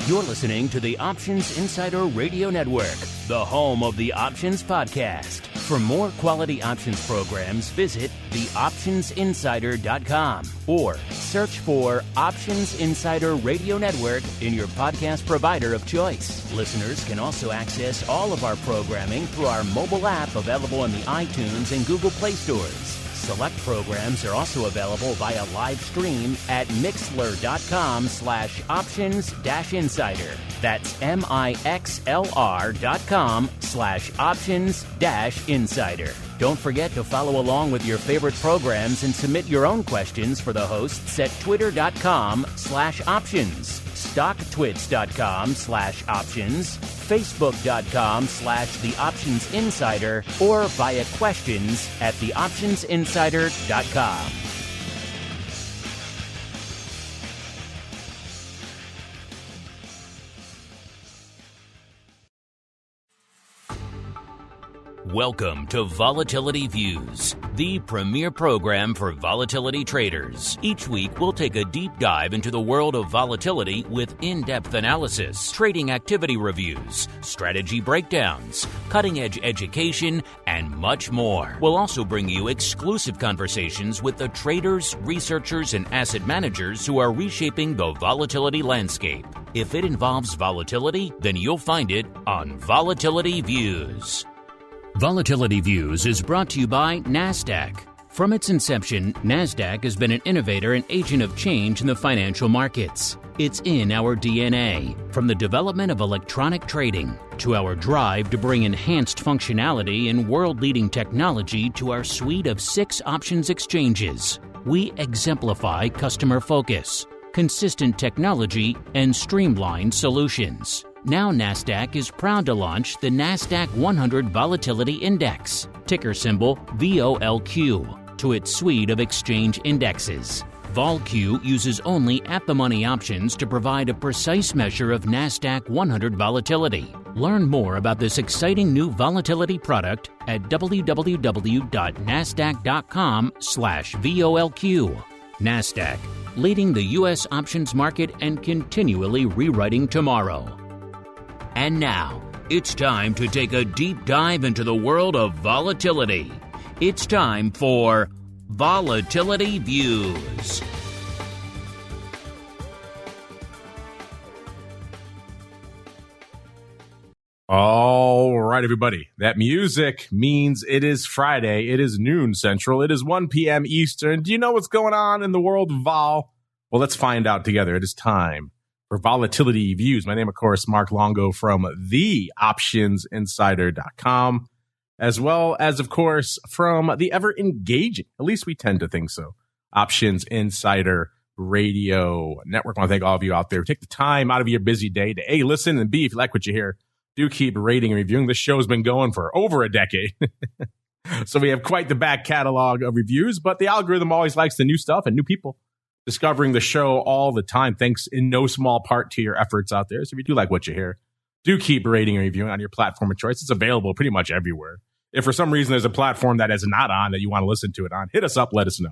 You're listening to the Options Insider Radio Network, the home of the Options Podcast. For more quality options programs, visit theoptionsinsider.com or search for Options Insider Radio Network in your podcast provider of choice. Listeners can also access all of our programming through our mobile app available in the iTunes and Google Play stores. Select programs are also available via live stream at mixlr.com/options-insider. That's mixlr.com/options-insider. Don't forget to follow along with your favorite programs and submit your own questions for the hosts at twitter.com/options, stocktwits.com/options, facebook.com/theoptionsinsider, or via questions at theoptionsinsider.com. Welcome to Volatility Views, the premier program for volatility traders. Each week, we'll take a deep dive into the world of volatility with in-depth analysis, trading activity reviews, strategy breakdowns, cutting-edge education, and much more. We'll also bring you exclusive conversations with the traders, researchers, and asset managers who are reshaping the volatility landscape. If it involves volatility, then you'll find it on Volatility Views. Volatility Views is brought to you by NASDAQ. From its inception, NASDAQ has been an innovator and agent of change in the financial markets. It's in our DNA, from the development of electronic trading to our drive to bring enhanced functionality and world-leading technology to our suite of 6 options exchanges. We exemplify customer focus, consistent technology, and streamlined solutions. Now NASDAQ is proud to launch the NASDAQ 100 Volatility Index, ticker symbol VOLQ, to its suite of exchange indexes. VolQ uses only at-the-money options to provide a precise measure of NASDAQ 100 volatility. Learn more about this exciting new volatility product at www.nasdaq.com/VOLQ. NASDAQ, leading the U.S. options market and continually rewriting tomorrow. And now, it's time to take a deep dive into the world of volatility. It's time for Volatility Views. All right, everybody. That music means it is Friday. It is noon Central. It is 1 p.m. Eastern. Do you know what's going on in the world of vol? Well, let's find out together. It is time for Volatility Views. My name, of course, Mark Longo from theoptionsinsider.com, as well as, of course, from the ever-engaging, at least we tend to think so, Options Insider Radio Network. I want to thank all of you out there who take the time out of your busy day to A, listen, and B, if you like what you hear, do keep rating and reviewing. This show has been going for over a decade. So we have quite the back catalog of reviews, but the algorithm always likes the new stuff and new people discovering the show all the time, thanks in no small part to your efforts out there. So if you do like what you hear, do keep rating and reviewing on your platform of choice. It's available pretty much everywhere. If for some reason there's a platform that is not on that you want to listen to it on, hit us up, let us know.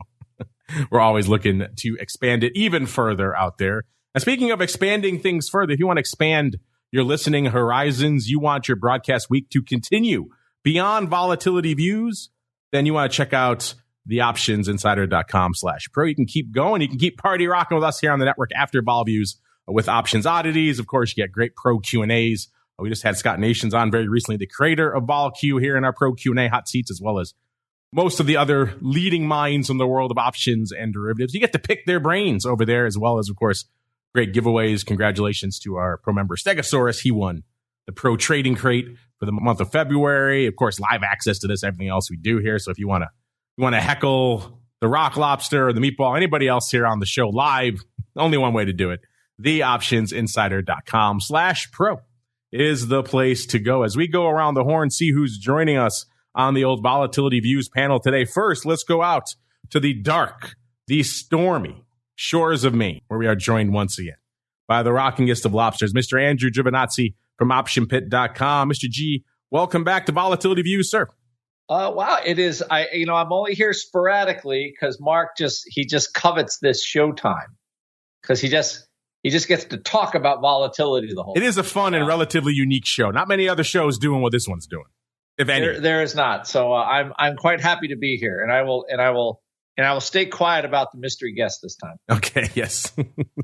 We're always looking to expand it even further out there. And speaking of expanding things further, if you want to expand your listening horizons, you want your broadcast week to continue beyond Volatility Views, then you want to check out theoptionsinsider.com/pro. You can keep going. You can keep party rocking with us here on the network after Vol Views with Options Oddities. Of course, you get great pro Q&As. We just had Scott Nations on very recently, the creator of VolQ, here in our pro Q&A hot seats, as well as most of the other leading minds in the world of options and derivatives. You get to pick their brains over there, as well as, of course, great giveaways. Congratulations to our pro member Stegosaurus. He won the pro trading crate for the month of February. Of course, live access to this, everything else we do here. So if you want to heckle the Rock Lobster or the Meatball, anybody else here on the show live, only one way to do it. theoptionsinsider.com/pro is the place to go. As we go around the horn, see who's joining us on the old Volatility Views panel today. First, let's go out to the dark, the stormy shores of Maine, where we are joined once again by the rockingest of lobsters, Mr. Andrew GIOVINAZZI from OptionPit.com. Mr. G, welcome back to Volatility Views, sir. Wow, it is. I'm only here sporadically because Mark just covets this showtime because he just He just gets to talk about volatility the whole time. It is a fun and relatively unique show. Not many other shows doing what this one's doing, if any. There is not. So I'm quite happy to be here, and I will stay quiet about the mystery guest this time. Okay, yes.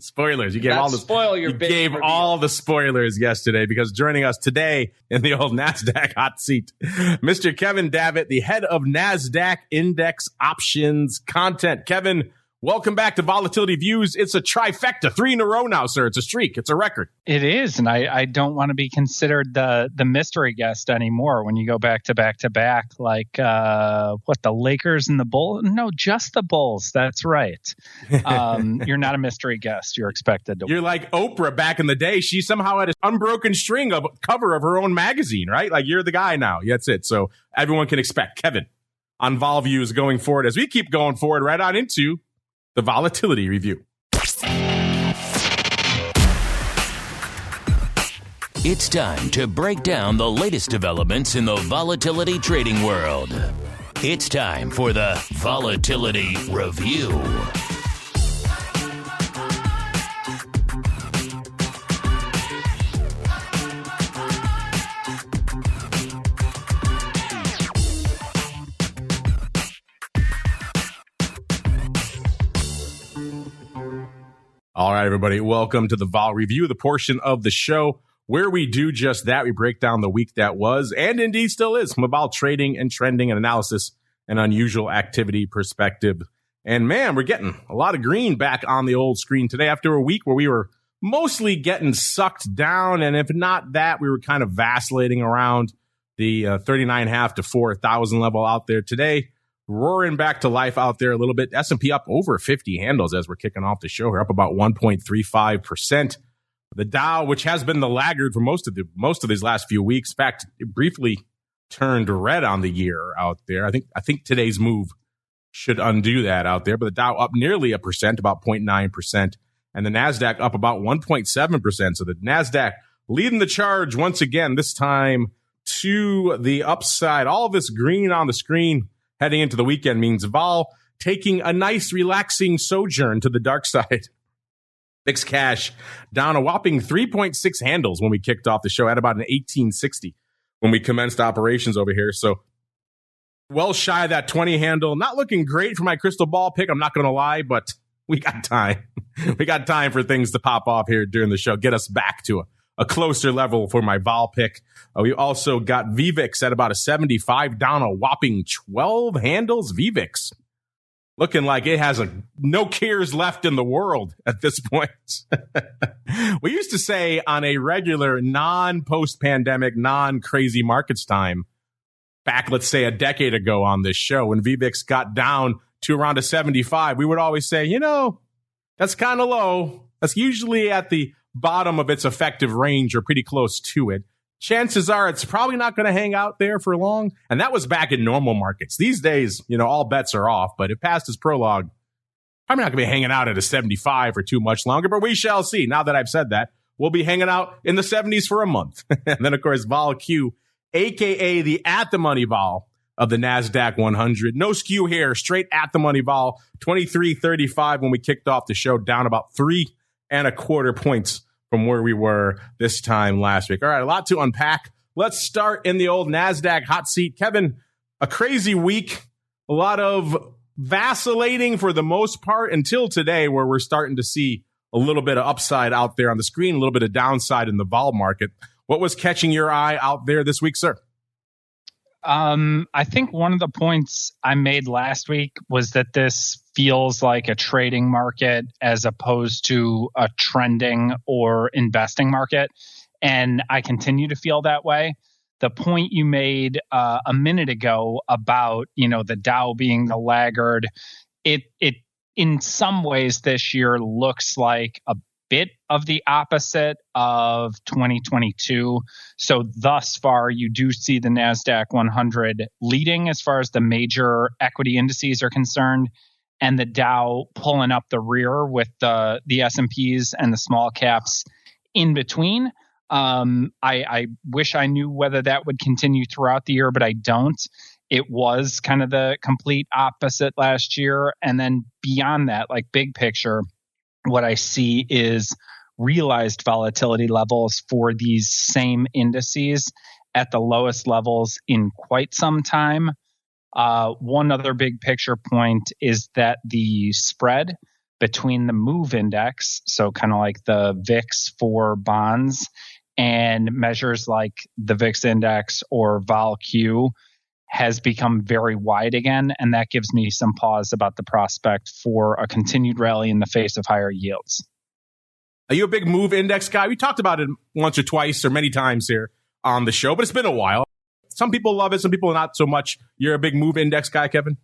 Spoilers. You gave all the spoilers yesterday, because joining us today in the old NASDAQ hot seat, Mr. Kevin Davitt, the head of NASDAQ Index Options Content. Kevin, welcome back to Volatility Views. It's a trifecta, 3 in a row now, sir. It's a streak. It's a record. It is, and I don't want to be considered the mystery guest anymore when you go back to back, like the Lakers and the Bulls? No, just the Bulls. That's right. You're not a mystery guest. You're expected to. You're like Oprah back in the day. She somehow had an unbroken string of cover of her own magazine, right? Like, you're the guy now. That's it. So everyone can expect Kevin on Vol Views going forward as we keep going forward right on into the Volatility Review. It's time to break down the latest developments in the volatility trading world. It's time for the Volatility Review. All right, everybody, welcome to the Vol Review, the portion of the show where we do just that. We break down the week that was, and indeed still is, from a vol trading and trending and analysis and unusual activity perspective. And man, we're getting a lot of green back on the old screen today after a week where we were mostly getting sucked down. And if not that, we were kind of vacillating around the 39.5 to 4,000 level out there today. Roaring back to life out there a little bit. S&P up over 50 handles as we're kicking off the show. We're up about 1.35%. The Dow, which has been the laggard for most of these last few weeks, in fact, it briefly turned red on the year out there. I think today's move should undo that out there. But the Dow up nearly 1%, about 0.9%, and the NASDAQ up about 1.7%. So the NASDAQ leading the charge once again, this time to the upside. All of this green on the screen heading into the weekend means vol taking a nice, relaxing sojourn to the dark side. VIX cash down a whopping 3.6 handles when we kicked off the show, at about an 1860 when we commenced operations over here. So well shy of that 20 handle. Not looking great for my crystal ball pick, I'm not going to lie, but we got time. We got time for things to pop off here during the show, get us back to a closer level for my vol pick. We also got VVIX at about a 75, down a whopping 12 handles. VVIX looking like it has no cares left in the world at this point. We used to say on a regular non-post-pandemic, non-crazy markets time, back, let's say, a decade ago on this show, when VVIX got down to around a 75, we would always say, that's kind of low. That's usually at the bottom of its effective range or pretty close to it. Chances are it's probably not going to hang out there for long. And that was back in normal markets. These days, all bets are off. But if past is prologue, probably not going to be hanging out at a 75 for too much longer. But we shall see. Now that I've said that, we'll be hanging out in the 70s for a month. And then, of course, Vol Q, a.k.a. the at-the-money vol of the NASDAQ 100. No skew here. Straight at-the-money vol. 23.35 when we kicked off the show, down about 3.25 points from where we were this time last week. All right, a lot to unpack. Let's start in the old NASDAQ hot seat. Kevin, a crazy week, a lot of vacillating for the most part until today, where we're starting to see a little bit of upside out there on the screen, a little bit of downside in the vol market. What was catching your eye out there this week, sir? I think one of the points I made last week was that this feels like a trading market as opposed to a trending or investing market. And I continue to feel that way. The point you made a minute ago about, the Dow being the laggard, it in some ways this year looks like a bit of the opposite of 2022. So thus far, you do see the NASDAQ 100 leading as far as the major equity indices are concerned, and the Dow pulling up the rear with the S&Ps and the small caps in between. I wish I knew whether that would continue throughout the year, but I don't. It was kind of the complete opposite last year. And then beyond that, like big picture, what I see is realized volatility levels for these same indices at the lowest levels in quite some time. One other big picture point is that the spread between the MOVE index, so kind of like the VIX for bonds, and measures like the VIX index or VOLQ has become very wide again. And that gives me some pause about the prospect for a continued rally in the face of higher yields. Are you a big MOVE index guy? We talked about it once or twice or many times here on the show, but it's been a while. Some people love it. Some people not so much. You're a big MOVE index guy, Kevin?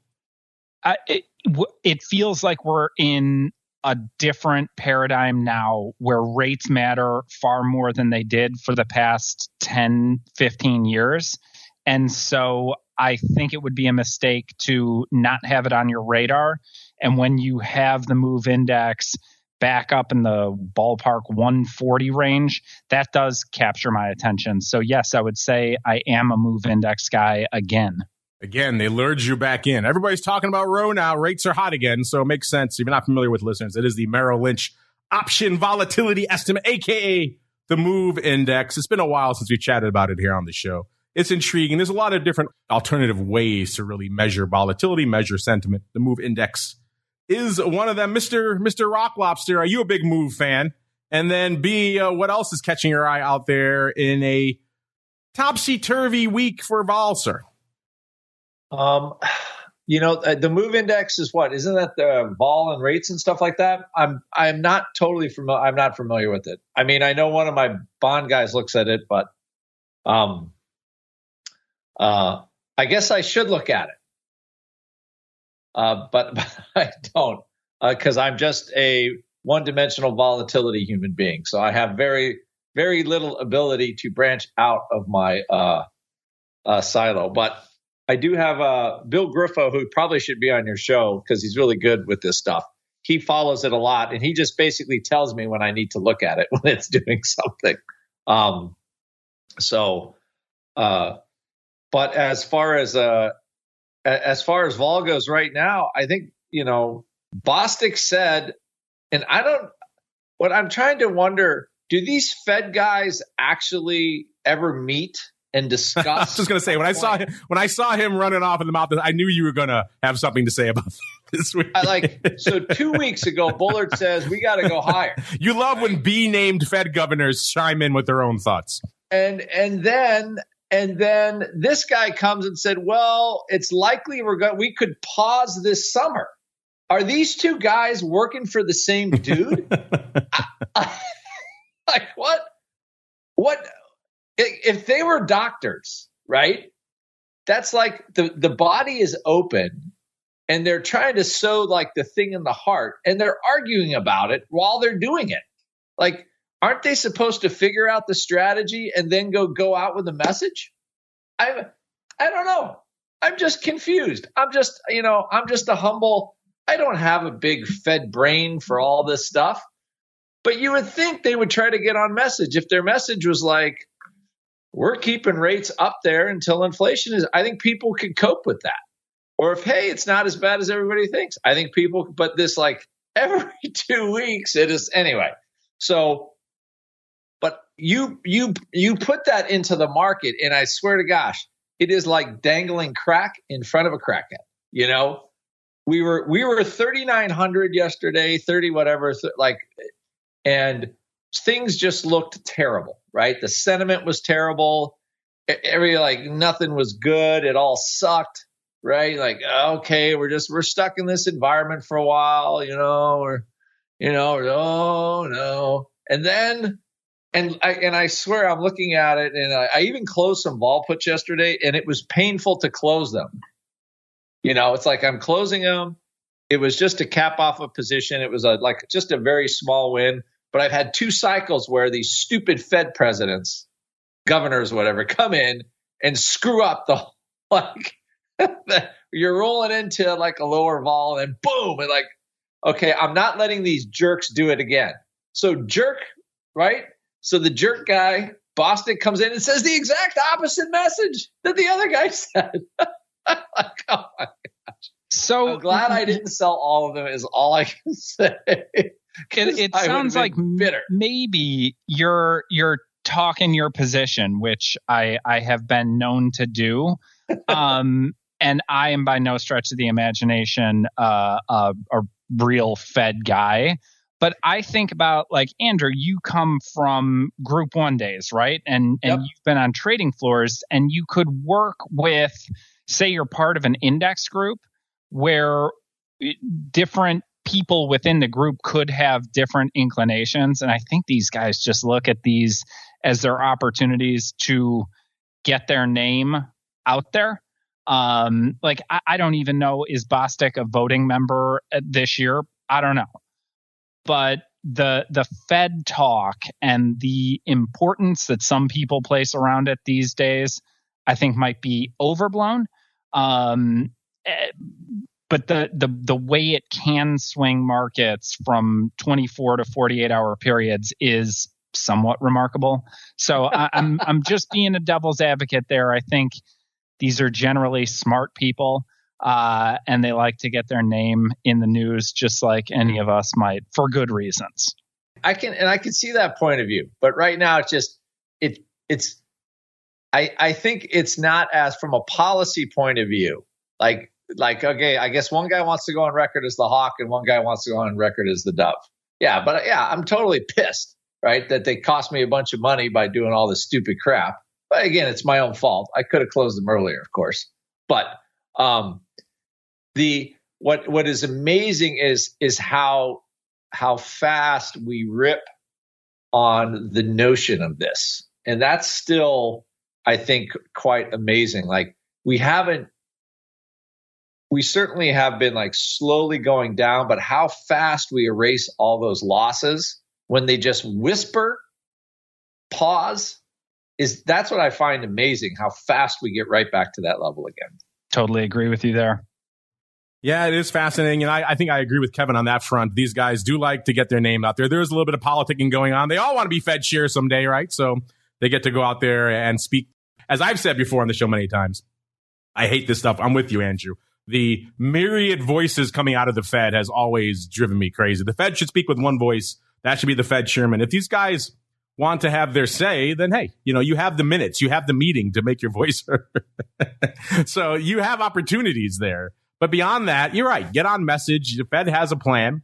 It feels like we're in a different paradigm now where rates matter far more than they did for the past 10, 15 years. And so I think it would be a mistake to not have it on your radar. And when you have the MOVE index back up in the ballpark 140 range, that does capture my attention. So yes, I would say I am a MOVE index guy again. Again, they lured you back in. Everybody's talking about Roe now. Rates are hot again, so it makes sense. If you're not familiar with listeners, it is the Merrill Lynch option volatility estimate, a.k.a. the MOVE index. It's been a while since we chatted about it here on the show. It's intriguing. There's a lot of different alternative ways to really measure volatility, measure sentiment. The MOVE index is one of them. Mr. Rock Lobster, are you a big MOVE fan? And then B, what else is catching your eye out there in a topsy-turvy week for vol, sir? The MOVE index is what? Isn't that the vol and rates and stuff like that? I'm not totally familiar. I'm not familiar with it. I mean, I know one of my bond guys looks at it, but I guess I should look at it. But I don't, because I'm just a one-dimensional volatility human being. So I have very, very little ability to branch out of my silo. But I do have Bill Griffo, who probably should be on your show because he's really good with this stuff. He follows it a lot, and he just basically tells me when I need to look at it when it's doing something. But as far as vol goes right now, I think, Bostic said, and what I'm trying to wonder, do these Fed guys actually ever meet and discuss? I was just going to say, when I saw him running off in the mouth, I knew you were going to have something to say about this week. So 2 weeks ago, Bullard says we got to go higher. You love when B-named Fed governors chime in with their own thoughts. And then this guy comes and said, well, it's likely we could pause this summer. Are these two guys working for the same dude? Like what? What? If they were doctors, right? That's like the body is open and they're trying to sew like the thing in the heart and they're arguing about it while they're doing it. Like, aren't they supposed to figure out the strategy and then go out with a message? I don't know. I'm just confused. I'm just a humble, I don't have a big Fed brain for all this stuff. But you would think they would try to get on message. If their message was like, we're keeping rates up there until inflation is, I think people could cope with that. Or if, hey, it's not as bad as everybody thinks. I think people, but this like every 2 weeks, it is anyway. So, but you put that into the market, and I swear to gosh, it is like dangling crack in front of a crackhead. We were 3,900 yesterday, 30 whatever, and things just looked terrible, right? The sentiment was terrible. Nothing was good. It all sucked, right? Like, okay, we're stuck in this environment for a while, oh no. And I swear I'm looking at it, and I even closed some vol puts yesterday, and it was painful to close them. It's like I'm closing them. It was just to cap off a position. It was just a very small win. But I've had 2 cycles where these stupid Fed presidents, governors, whatever, come in and screw up you're rolling into like a lower vol and boom, and like, okay, I'm not letting these jerks do it again. So jerk, right? So the jerk guy, Bostic, comes in and says the exact opposite message that the other guy said. Like, oh my gosh. So I'm glad I didn't sell all of them is all I can say. It sounds like bitter. Maybe you're talking your position, which I have been known to do. And I am by no stretch of the imagination a real Fed guy. But I think about, like, Andrew, you come from Group 1 days, right? And Yep. you've been on trading floors, and you could work with, say you're part of an index group where different people within the group could have different inclinations. And I think these guys just look at these as their opportunities to get their name out there. Like, I don't even know, is Bostic a voting member this year? I don't know. But the Fed talk and the importance that some people place around it these days, I think might be overblown. But the way it can swing markets from 24 to 48 hour periods is somewhat remarkable. So I'm just being a devil's advocate there. I think these are generally smart people. And they like to get their name in the news, just like any of us might, for good reasons. I can see that point of view, but right now I think it's not as, from a policy point of view, like okay, I guess one guy wants to go on record as the hawk and one guy wants to go on record as the dove. Yeah, but I'm totally pissed, right, that they cost me a bunch of money by doing all this stupid crap. But again, it's my own fault. I could have closed them earlier, of course. But what is amazing is how fast we rip on the notion of this. And that's still, I think, quite amazing. Like, we certainly have been, like, slowly going down, but how fast we erase all those losses when they just whisper, pause, that's what I find amazing, how fast we get right back to that level again. Totally agree with you there. Yeah, it is fascinating. And I think I agree with Kevin on that front. These guys do like to get their name out there. There is a little bit of politicking going on. They all want to be Fed chair someday, right? So they get to go out there and speak. As I've said before on the show many times, I hate this stuff. I'm with you, Andrew. The myriad voices coming out of the Fed has always driven me crazy. The Fed should speak with one voice. That should be the Fed chairman. If these guys want to have their say, then hey, you have the minutes, you have the meeting to make your voice heard. So you have opportunities there. But beyond that, you're right. Get on message. The Fed has a plan.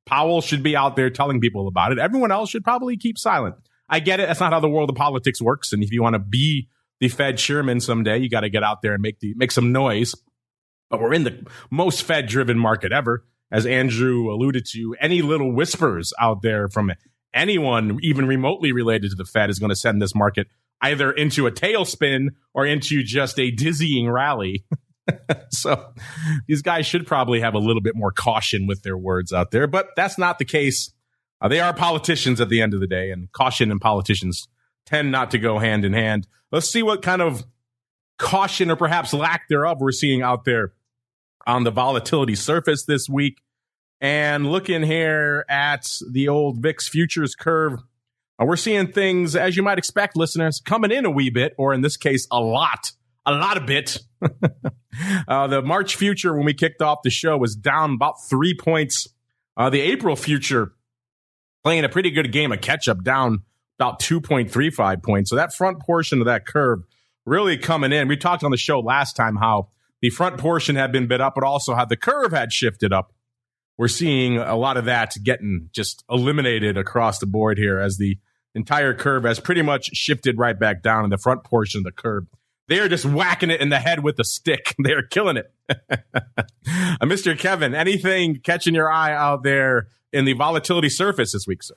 Powell should be out there telling people about it. Everyone else should probably keep silent. I get it. That's not how the world of politics works. And if you want to be the Fed chairman someday, you got to get out there and make some noise. But we're in the most Fed-driven market ever. As Andrew alluded to, any little whispers out there from anyone, even remotely related to the Fed, is going to send this market either into a tailspin or into just a dizzying rally. So these guys should probably have a little bit more caution with their words out there, but that's not the case. They are politicians at the end of the day, and caution and politicians tend not to go hand in hand. Let's see what kind of caution, or perhaps lack thereof, we're seeing out there on the volatility surface this week. And looking here at the old VIX futures curve, we're seeing things, as you might expect, listeners, coming in a wee bit, or in this case, a lot of bit. The March future, when we kicked off the show, was down about 3 points. The April future playing a pretty good game of catch-up, down about 2.35 points. So that front portion of that curve really coming in. We talked on the show last time how the front portion had been bid up, but also how the curve had shifted up. We're seeing a lot of that getting just eliminated across the board here, as the entire curve has pretty much shifted right back down in the front portion of the curve. They are just whacking it in the head with a stick. They are killing it. Mr. Kevin, anything catching your eye out there in the volatility surface this week, sir?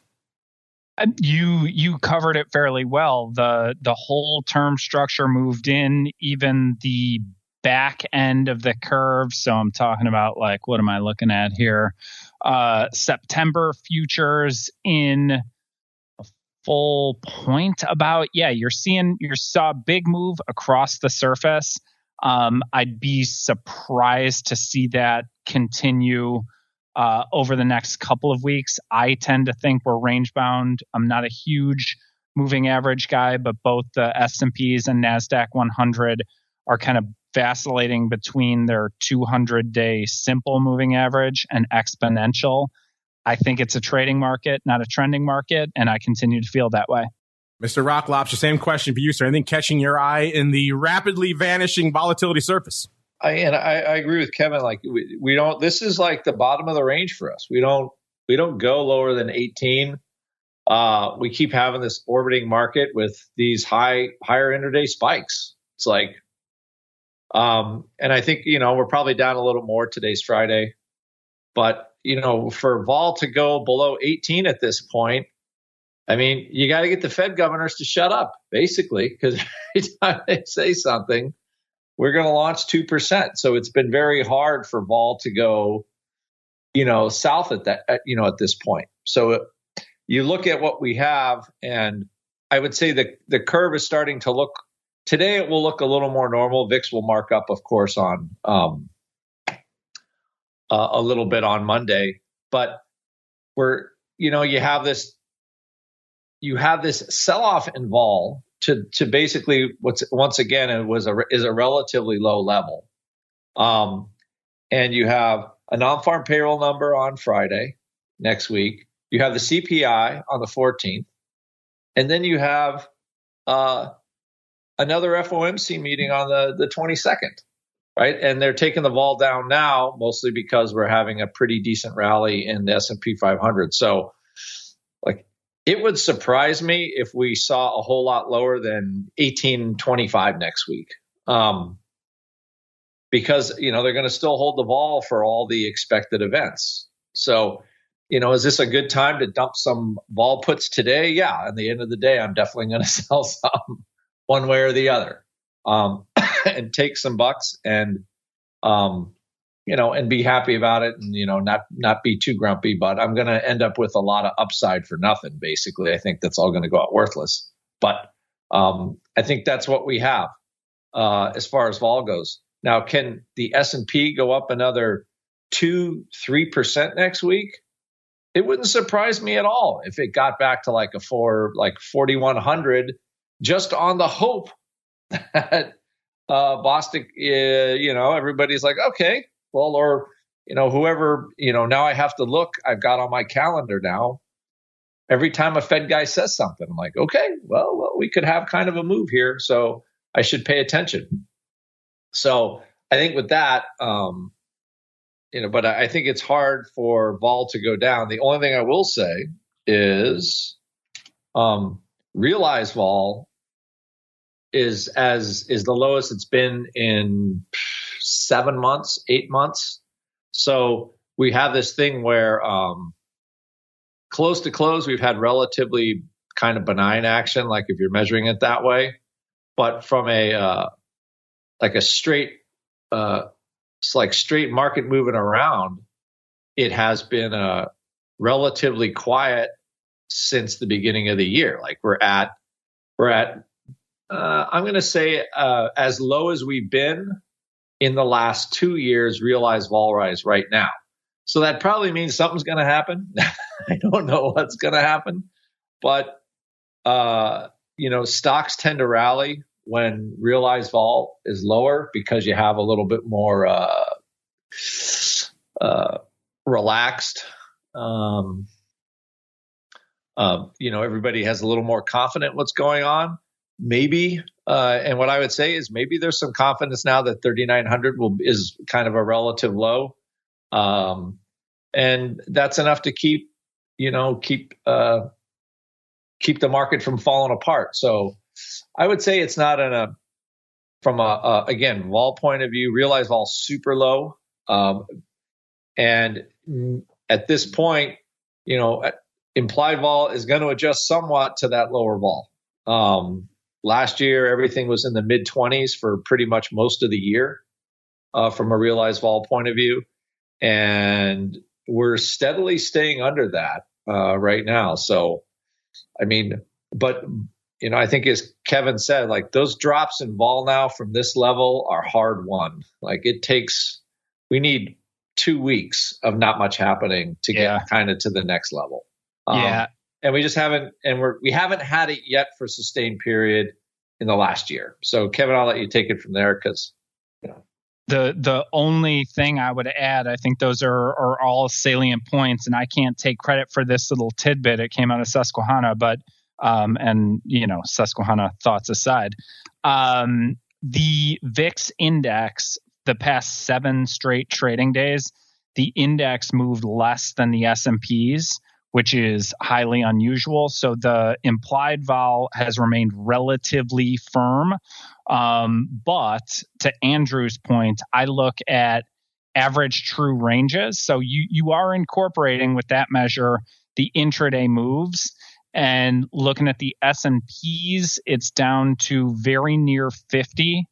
You covered it fairly well. The whole term structure moved in, even the back end of the curve. So I'm talking about, like, what am I looking at here? September futures in a full point about, you saw a big move across the surface. I'd be surprised to see that continue over the next couple of weeks. I tend to think we're range bound. I'm not a huge moving average guy, but both the S&Ps and NASDAQ 100 are kind of vacillating between their 200-day simple moving average and exponential. I think it's a trading market, not a trending market, and I continue to feel that way. Mr. Rock Lobster, same question for you, sir. Anything catching your eye in the rapidly vanishing volatility surface? I agree with Kevin. Like we don't. This is like the bottom of the range for us. We don't go lower than 18. We keep having this orbiting market with these higher intraday spikes. It's like, and I think we're probably down a little more. Today's Friday, but for vol to go below 18 at this point, I mean, you got to get the Fed governors to shut up, basically, because every time they say something, we're going to launch 2%. So it's been very hard for vol to go, south at at this point. So you look at what we have, and I would say the curve is starting to look. Today it will look a little more normal. VIX will mark up, of course, on a little bit on Monday, but you have this sell-off in vol to basically once again is a relatively low level, and you have a non-farm payroll number on Friday next week. You have the CPI on the 14th, and then you have another FOMC meeting on the 22nd, right? And they're taking the vol down now, mostly because we're having a pretty decent rally in the S&P 500. So, like, it would surprise me if we saw a whole lot lower than 1825 next week, because they're going to still hold the vol for all the expected events. So, is this a good time to dump some vol puts today? Yeah. At the end of the day, I'm definitely going to sell some one way or the other, and take some bucks and be happy about it, and not be too grumpy. But I'm going to end up with a lot of upside for nothing. Basically, I think that's all going to go out worthless. But I think that's what we have as far as vol goes. Now, can the S&P go up another 2-3% next week? It wouldn't surprise me at all if it got back to like 4,100, just on the hope that Boston, everybody's like, okay, well, or whoever, now I have to look. I've got on my calendar now. Every time a Fed guy says something, I'm like, okay, well, we could have kind of a move here, so I should pay attention. So I think with that, but I think it's hard for vol to go down. The only thing I will say is realized vol is the lowest it's been in 7 months, 8 months. So we have this thing where close to close, we've had relatively kind of benign action, like if you're measuring it that way. But from a straight straight market moving around, it has been relatively quiet since the beginning of the year. Like we're at I'm going to say as low as we've been in the last 2 years, realized vol rise right now. So that probably means something's going to happen. I don't know what's going to happen, but stocks tend to rally when realized vol is lower because you have a little bit more relaxed. Everybody has a little more confident what's going on. Maybe, and what I would say is maybe there's some confidence now that 3,900 is kind of a relative low, and that's enough to keep the market from falling apart. So I would say it's not from again, vol point of view, realized vol super low. And at this point, implied vol is going to adjust somewhat to that lower vol. Last year, everything was in the mid 20s for pretty much most of the year from a realized vol point of view. And we're steadily staying under that right now. So, I mean, but I think as Kevin said, like those drops in vol now from this level are hard won. Like we need 2 weeks of not much happening to get kind of to the next level. And we just haven't, we haven't had it yet for a sustained period in the last year. So Kevin, I'll let you take it from there because The only thing I would add, I think those are all salient points, and I can't take credit for this little tidbit. It came out of Susquehanna, but and Susquehanna thoughts aside, the VIX index, the past 7 straight trading days, the index moved less than the S&Ps, which is highly unusual. So the implied vol has remained relatively firm. But to Andrew's point, I look at average true ranges. So you are incorporating with that measure the intraday moves, and looking at the S&Ps, it's down to very near 50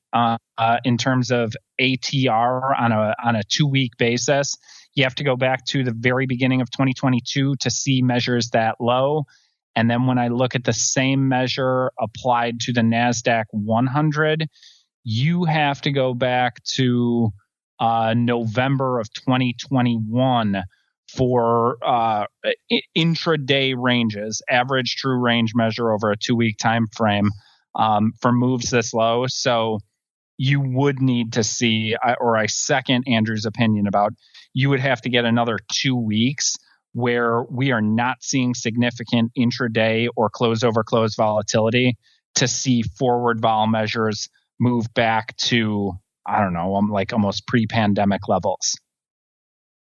in terms of ATR on a 2-week basis. You have to go back to the very beginning of 2022 to see measures that low. And then when I look at the same measure applied to the NASDAQ 100, you have to go back to November of 2021 for intraday ranges, average true range measure over a 2-week time frame for moves this low. So you would need to see, or I second Andrew's opinion about, you would have to get another 2 weeks where we are not seeing significant intraday or close over close volatility to see forward vol measures move back to, I don't know, like almost pre-pandemic levels.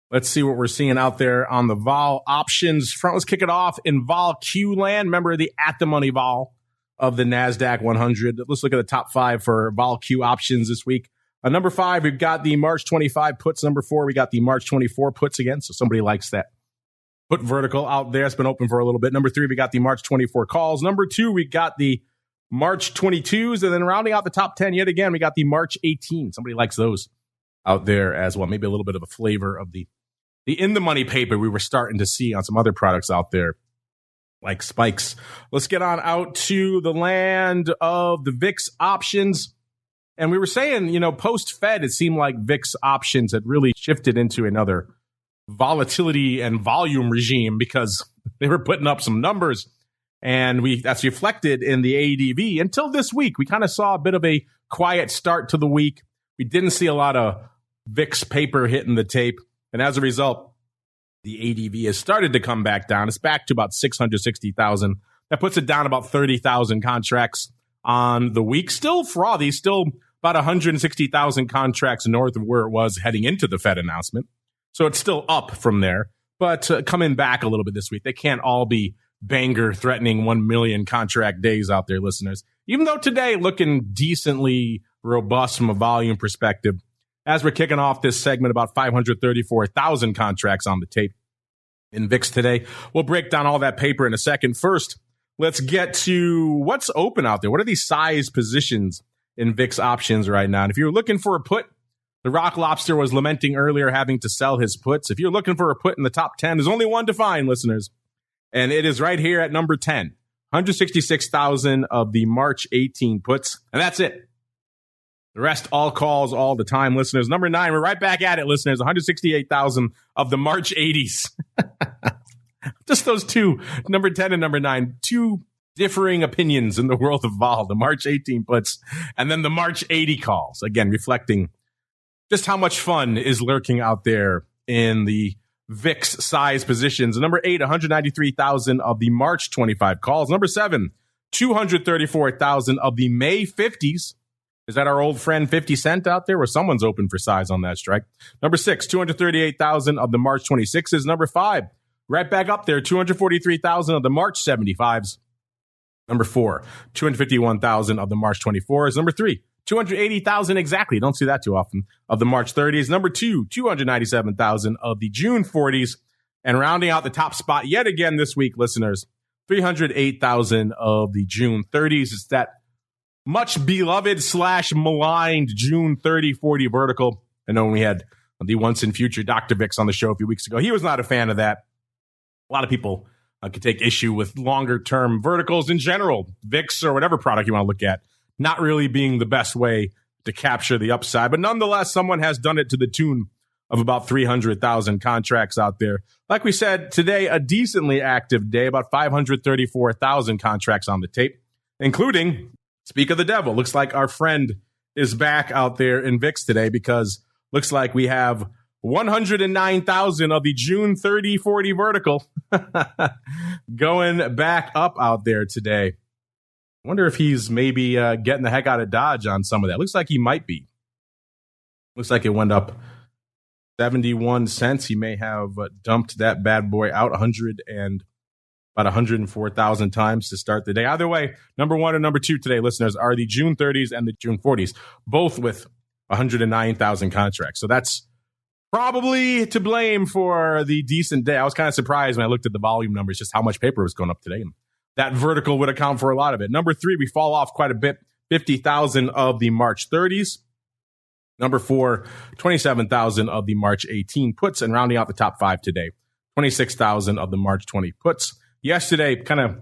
Let's see what we're seeing out there on the vol options front. Let's kick it off in vol Q land. Remember the at the money vol of the NASDAQ 100. Let's look at the top 5 for vol Q options this week. Number 5, we've got the March 25 puts. Number 4, we got the March 24 puts again. So somebody likes that put vertical out there. It's been open for a little bit. Number 3, we got the March 24 calls. Number 2, we got the March 22s. And then rounding out the top 10 yet again, we got the March 18. Somebody likes those out there as well. Maybe a little bit of a flavor of the in the money paper we were starting to see on some other products out there like spikes. Let's get on out to the land of the VIX options. And we were saying, post-Fed, it seemed like VIX options had really shifted into another volatility and volume regime because they were putting up some numbers. And that's reflected in the ADV. Until this week, we kind of saw a bit of a quiet start to the week. We didn't see a lot of VIX paper hitting the tape. And as a result, the ADV has started to come back down. It's back to about 660,000. That puts it down about 30,000 contracts on the week. Still frothy, still about 160,000 contracts north of where it was heading into the Fed announcement. So it's still up from there, but coming back a little bit this week. They can't all be banger threatening 1 million contract days out there, listeners. Even though today looking decently robust from a volume perspective, as we're kicking off this segment, about 534,000 contracts on the tape in VIX today. We'll break down all that paper in a second. First, let's get to what's open out there. What are these size positions in VIX options right now? And if you're looking for a put, the Rock Lobster was lamenting earlier having to sell his puts. If you're looking for a put in the top 10, there's only one to find, listeners. And it is right here at number 10, 166,000 of the March 18 puts. And that's it. The rest, all calls all the time, listeners. Number 9, we're right back at it, listeners. 168,000 of the March 80s. Just those two, number 10 and number 9, two differing opinions in the world of vol. The March 18 puts and then the March 80 calls. Again, reflecting just how much fun is lurking out there in the VIX size positions. Number 8, 193,000 of the March 25 calls. Number 7, 234,000 of the May 50s. Is that our old friend 50 Cent out there, or someone's open for size on that strike? Number 6, 238,000 of the March 26s. Number 5, right back up there, 243,000 of the March 75s. Number 4, 251,000 of the March 24s. Number 3, 280,000 exactly. Don't see that too often of the March 30s. Number 2, 297,000 of the June 40s. And rounding out the top spot yet again this week, listeners, 308,000 of the June 30s. It's that much beloved / maligned June 30-40 vertical. I know when we had the once and future Dr. VIX on the show a few weeks ago, he was not a fan of that. A lot of people could take issue with longer term verticals in general, VIX or whatever product you want to look at, not really being the best way to capture the upside. But nonetheless, someone has done it to the tune of about 300,000 contracts out there. Like we said, today, a decently active day, about 534,000 contracts on the tape, including, speak of the devil, looks like our friend is back out there in VIX today because looks like we have 109,000 of the June 30-40 vertical going back up out there today. I wonder if he's maybe getting the heck out of Dodge on some of that. Looks like he might be. Looks like it went up 71 cents. He may have dumped that bad boy out about 104,000 times to start the day. Either way, number one and number two today, listeners, are the June 30s and the June 40s, both with 109,000 contracts. So that's probably to blame for the decent day. I was kind of surprised when I looked at the volume numbers, just how much paper was going up today. And that vertical would account for a lot of it. Number three, we fall off quite a bit, 50,000 of the March 30s. Number four, 27,000 of the March 18 puts. And rounding out the top five today, 26,000 of the March 20 puts. Yesterday, kind of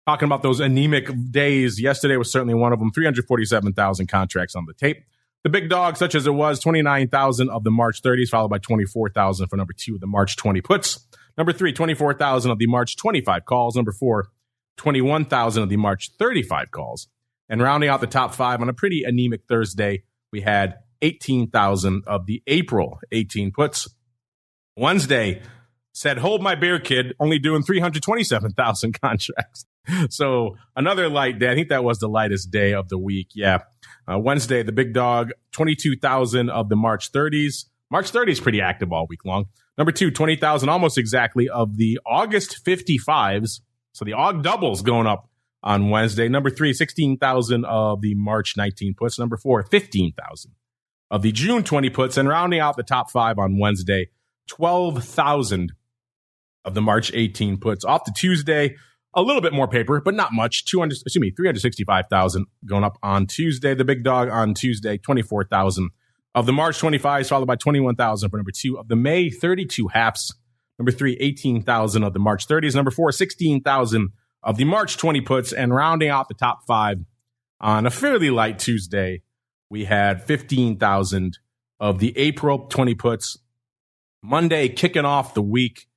talking about those anemic days, yesterday was certainly one of them, 347,000 contracts on the tape. The big dog, such as it was, 29,000 of the March 30s, followed by 24,000 for number two of the March 20 puts. Number three, 24,000 of the March 25 calls. Number four, 21,000 of the March 35 calls. And rounding out the top five on a pretty anemic Thursday, we had 18,000 of the April 18 puts. Wednesday said, hold my beer, kid, only doing 327,000 contracts. So another light day. I think that was the lightest day of the week. Yeah. Wednesday, the big dog, 22,000 of the March 30s. March 30 is pretty active all week long. Number two, 20,000 almost exactly of the August 55s. So the AUG doubles going up on Wednesday. Number three, 16,000 of the March 19 puts. Number four, 15,000 of the June 20 puts. And rounding out the top five on Wednesday, 12,000 of the March 18 puts. Off to Tuesday, a little bit more paper, but not much. 365,000 going up on Tuesday. The big dog on Tuesday, 24,000 of the March 25s, followed by 21,000 for number two of the May 32 halves. Number three, 18,000 of the March 30s. Number four, 16,000 of the March 20 puts. And rounding out the top five on a fairly light Tuesday, we had 15,000 of the April 20 puts. Monday, kicking off the week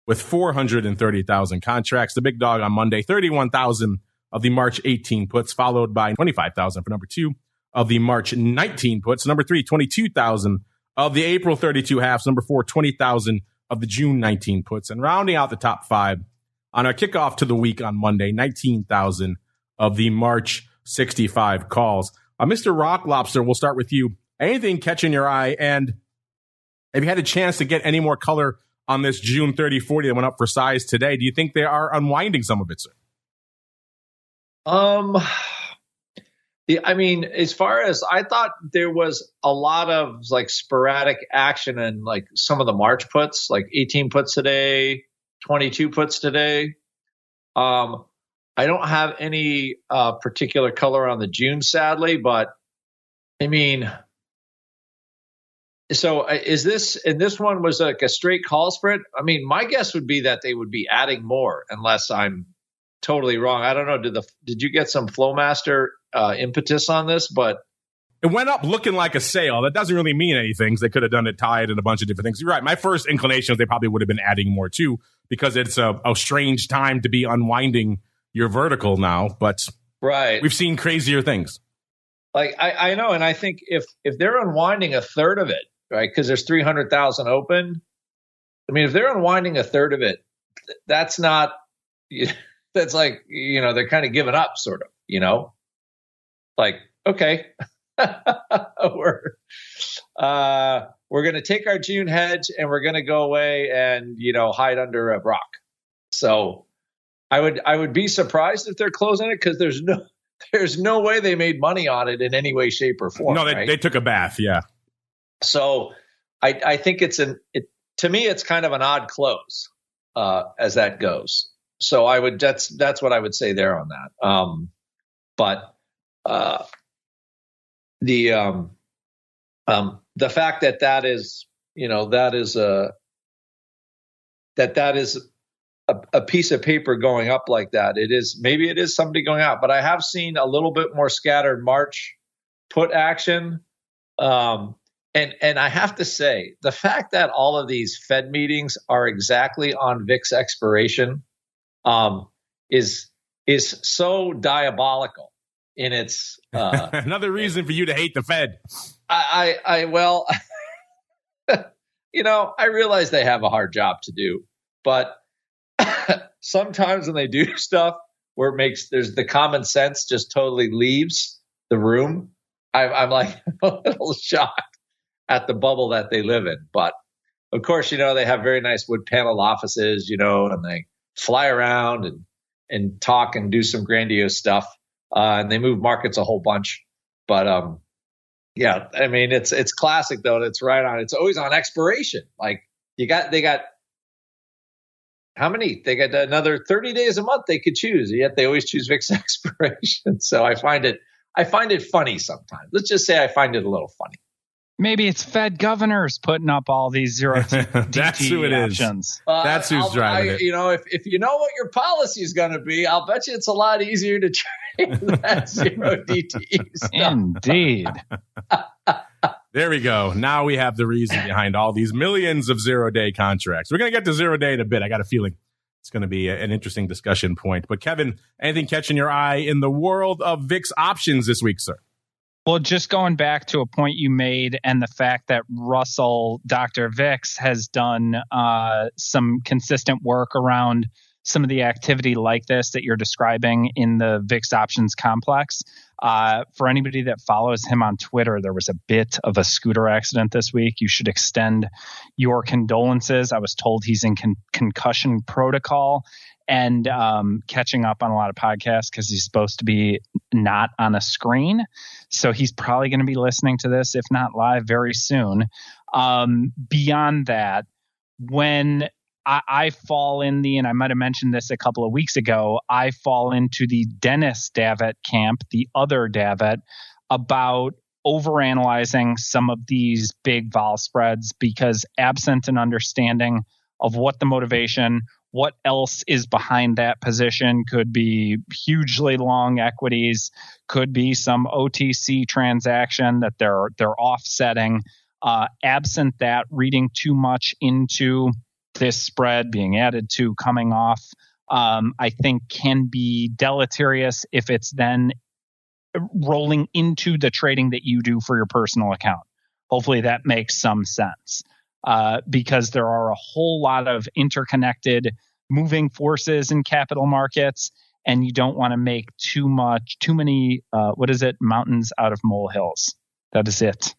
with 430,000 contracts. The big dog on Monday, 31,000 of the March 18 puts, followed by 25,000 for number two of the March 19 puts. Number three, 22,000 of the April 32 halves. Number four, 20,000 of the June 19 puts. And rounding out the top five on our kickoff to the week on Monday, 19,000 of the March 65 calls. Mr. Rock Lobster, we'll start with you. Anything catching your eye? And have you had a chance to get any more color on this June 30-40 that went up for size today? Do you think they are unwinding some of it, sir? I mean, as far as I thought, there was a lot of like sporadic action and like some of the March puts, like 18 puts today, 22 puts today. I don't have any particular color on the June, sadly, but I mean, so is this, and this one was like a straight call spread? I mean, my guess would be that they would be adding more unless I'm totally wrong. I don't know. Did you get some Flowmaster impetus on this? But it went up looking like a sale. That doesn't really mean anything. They could have done it tied and a bunch of different things. You're right. My first inclination is they probably would have been adding more too, because it's a strange time to be unwinding your vertical now. But right, we've seen crazier things. Like I know, and I think if they're unwinding a third of it, right, because there's 300,000 open. I mean, if they're unwinding a third of it, that's not. That's like, you know, they're kind of giving up, sort of, you know, like, okay, we're going to take our June hedge and we're going to go away and, you know, hide under a rock. So I would be surprised if they're closing it, because there's no way they made money on it in any way, shape, or form. No, they took a bath. Yeah. So I think to me, it's kind of an odd close as that goes. So that's what I would say there on that. But the fact that is, you know, that is a piece of paper going up like that. Maybe it is somebody going out, but I have seen a little bit more scattered March put action. And I have to say, the fact that all of these Fed meetings are exactly on VIX expiration is so diabolical, in its another reason for you to hate the Fed. Well, I realize they have a hard job to do, but sometimes when they do stuff where there's the common sense just totally leaves the room, I'm like a little shocked at the bubble that they live in. But of course, they have very nice wood paneled offices, and they fly around and talk and do some grandiose stuff. And they move markets a whole bunch. But yeah, I mean, it's classic though. It's right on. It's always on expiration. Like they got how many? They got another 30 days a month they could choose. Yet they always choose VIX expiration. So I find it funny sometimes. Let's just say I find it a little funny. Maybe it's Fed governors putting up all these zero DTE That's who it options. Is. That's who's driving it. If you know what your policy is going to be, I'll bet you it's a lot easier to trade that zero DTE stuff. Indeed. There we go. Now we have the reason behind all these millions of zero-day contracts. We're going to get to zero-day in a bit. I got a feeling it's going to be an interesting discussion point. But Kevin, anything catching your eye in the world of VIX options this week, sir? Well, just going back to a point you made and the fact that Russell, Dr. VIX, has done some consistent work around some of the activity like this that you're describing in the VIX options complex. For anybody that follows him on Twitter, there was a bit of a scooter accident this week. You should extend your condolences. I was told he's in concussion protocol and catching up on a lot of podcasts because he's supposed to be not on a screen. So he's probably going to be listening to this, if not live, very soon. Beyond that, when I fall in and I might have mentioned this a couple of weeks ago, I fall into the Dennis Davitt camp, the other Davitt, about overanalyzing some of these big vol spreads because absent an understanding of what the motivation, what else is behind that position, could be hugely long equities, could be some OTC transaction that they're offsetting. Absent that, reading too much into this spread being added to, coming off, I think can be deleterious if it's then rolling into the trading that you do for your personal account. Hopefully that makes some sense because there are a whole lot of interconnected moving forces in capital markets, and you don't want to make too many, mountains out of molehills. That is it.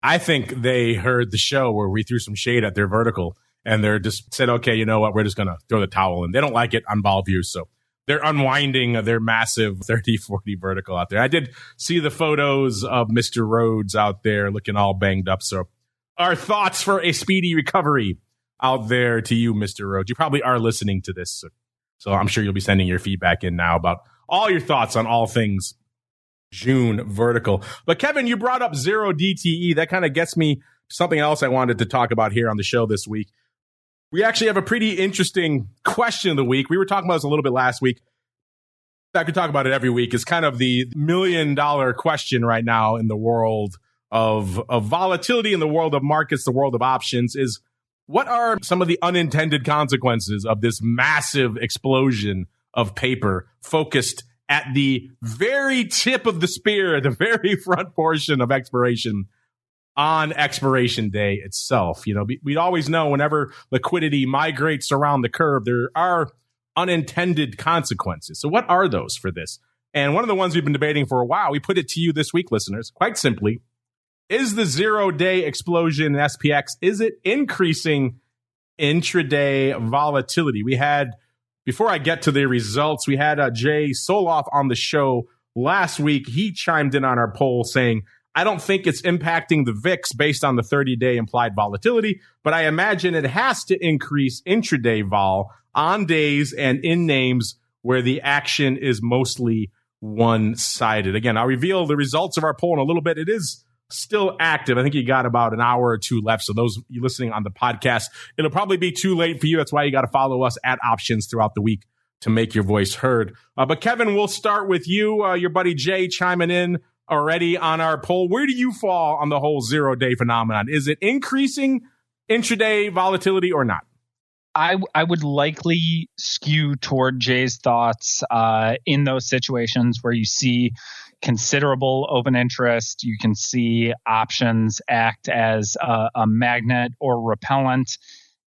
I think they heard the show where we threw some shade at their vertical. And they're just said, okay, you know what? We're just going to throw the towel in. They don't like it on vol view. So they're unwinding their massive 30-40 vertical out there. I did see the photos of Mr. Rhodes out there looking all banged up. So our thoughts for a speedy recovery out there to you, Mr. Rhodes. You probably are listening to this. So I'm sure you'll be sending your feedback in now about all your thoughts on all things June vertical. But Kevin, you brought up zero DTE. That kind of gets me something else I wanted to talk about here on the show this week. We actually have a pretty interesting question of the week. We were talking about this a little bit last week. I could talk about it every week. It's kind of the $1 million question right now in the world of volatility, in the world of markets, the world of options, is what are some of the unintended consequences of this massive explosion of paper focused at the very tip of the spear, the very front portion of expiration on expiration day itself? We always know whenever liquidity migrates around the curve, there are unintended consequences. So what are those for this? And one of the ones we've been debating for a while, we put it to you this week, listeners, quite simply. Is the zero-day explosion in SPX, is it increasing intraday volatility? We had, before I get to the results, we had Jay Soloff on the show last week. He chimed in on our poll saying, I don't think it's impacting the VIX based on the 30-day implied volatility, but I imagine it has to increase intraday vol on days and in names where the action is mostly one-sided. Again, I'll reveal the results of our poll in a little bit. It is still active. I think you got about an hour or two left. So those of you listening on the podcast, it'll probably be too late for you. That's why you got to follow us at Options throughout the week to make your voice heard. But Kevin, we'll start with you. Your buddy Jay chiming in already on our poll. Where do you fall on the whole zero-day phenomenon? Is it increasing intraday volatility or not? I would likely skew toward Jay's thoughts in those situations where you see considerable open interest. You can see options act as a magnet or repellent.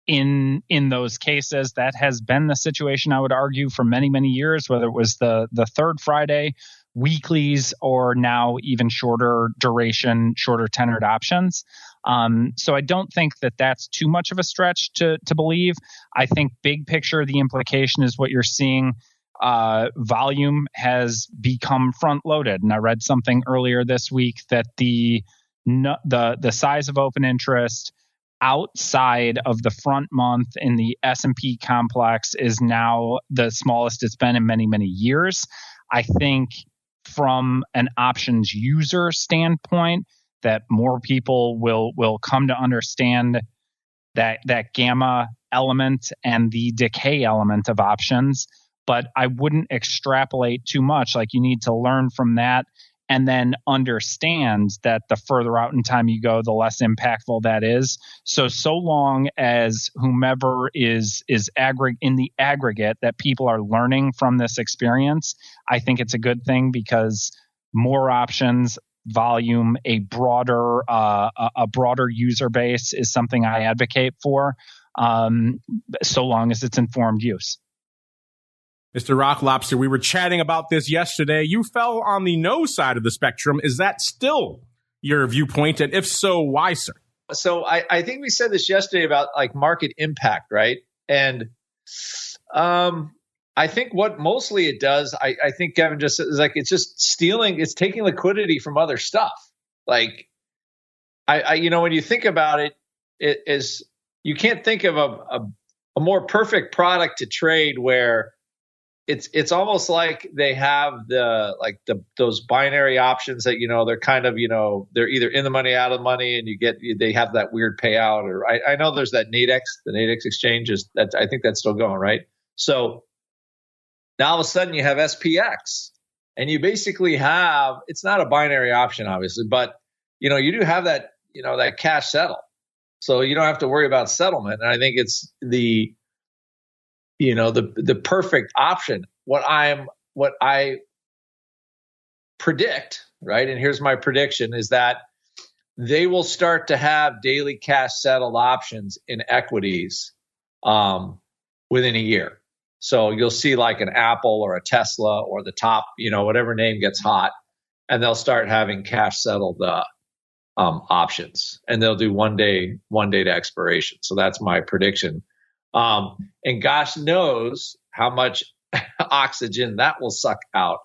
In those cases, that has been the situation, I would argue, for many, many years, whether it was the third Friday, weeklies, or now even shorter duration, shorter tenured options. So I don't think that that's too much of a stretch to believe. I think big picture, the implication is what you're seeing. Volume has become front loaded. And I read something earlier this week that the size of open interest outside of the front month in the S&P complex is now the smallest it's been in many, many years. I think from an options user standpoint, that more people will come to understand that gamma element and the decay element of options. But I wouldn't extrapolate too much. Like, you need to learn from that and then understand that the further out in time you go, the less impactful that is. So long as whomever is in the aggregate, that people are learning from this experience, I think it's a good thing, because more options, volume, a broader user base is something I advocate for, so long as it's informed use. Mr. Rock Lobster, we were chatting about this yesterday. You fell on the no side of the spectrum. Is that still your viewpoint? And if so, why, sir? So I think we said this yesterday about like market impact, right? And I think what mostly it does, I think Kevin just is like, it's just stealing, it's taking liquidity from other stuff. Like, I when you think about it, it is, you can't think of a more perfect product to trade where it's almost like they have those binary options that, they're kind of, they're either in the money, out of the money, and they have that weird payout. Or I know there's that the Nadex exchange I think that's still going, right? So now all of a sudden you have SPX, and you basically have, it's not a binary option, obviously, but you do have that, that cash settle. So you don't have to worry about settlement. And I think it's the perfect option. What I predict, right? And here's my prediction, is that they will start to have daily cash settled options in equities within a year. So you'll see like an Apple or a Tesla or the top, whatever name gets hot, and they'll start having cash settled options, and they'll do one day to expiration. So that's my prediction. And gosh knows how much oxygen that will suck out.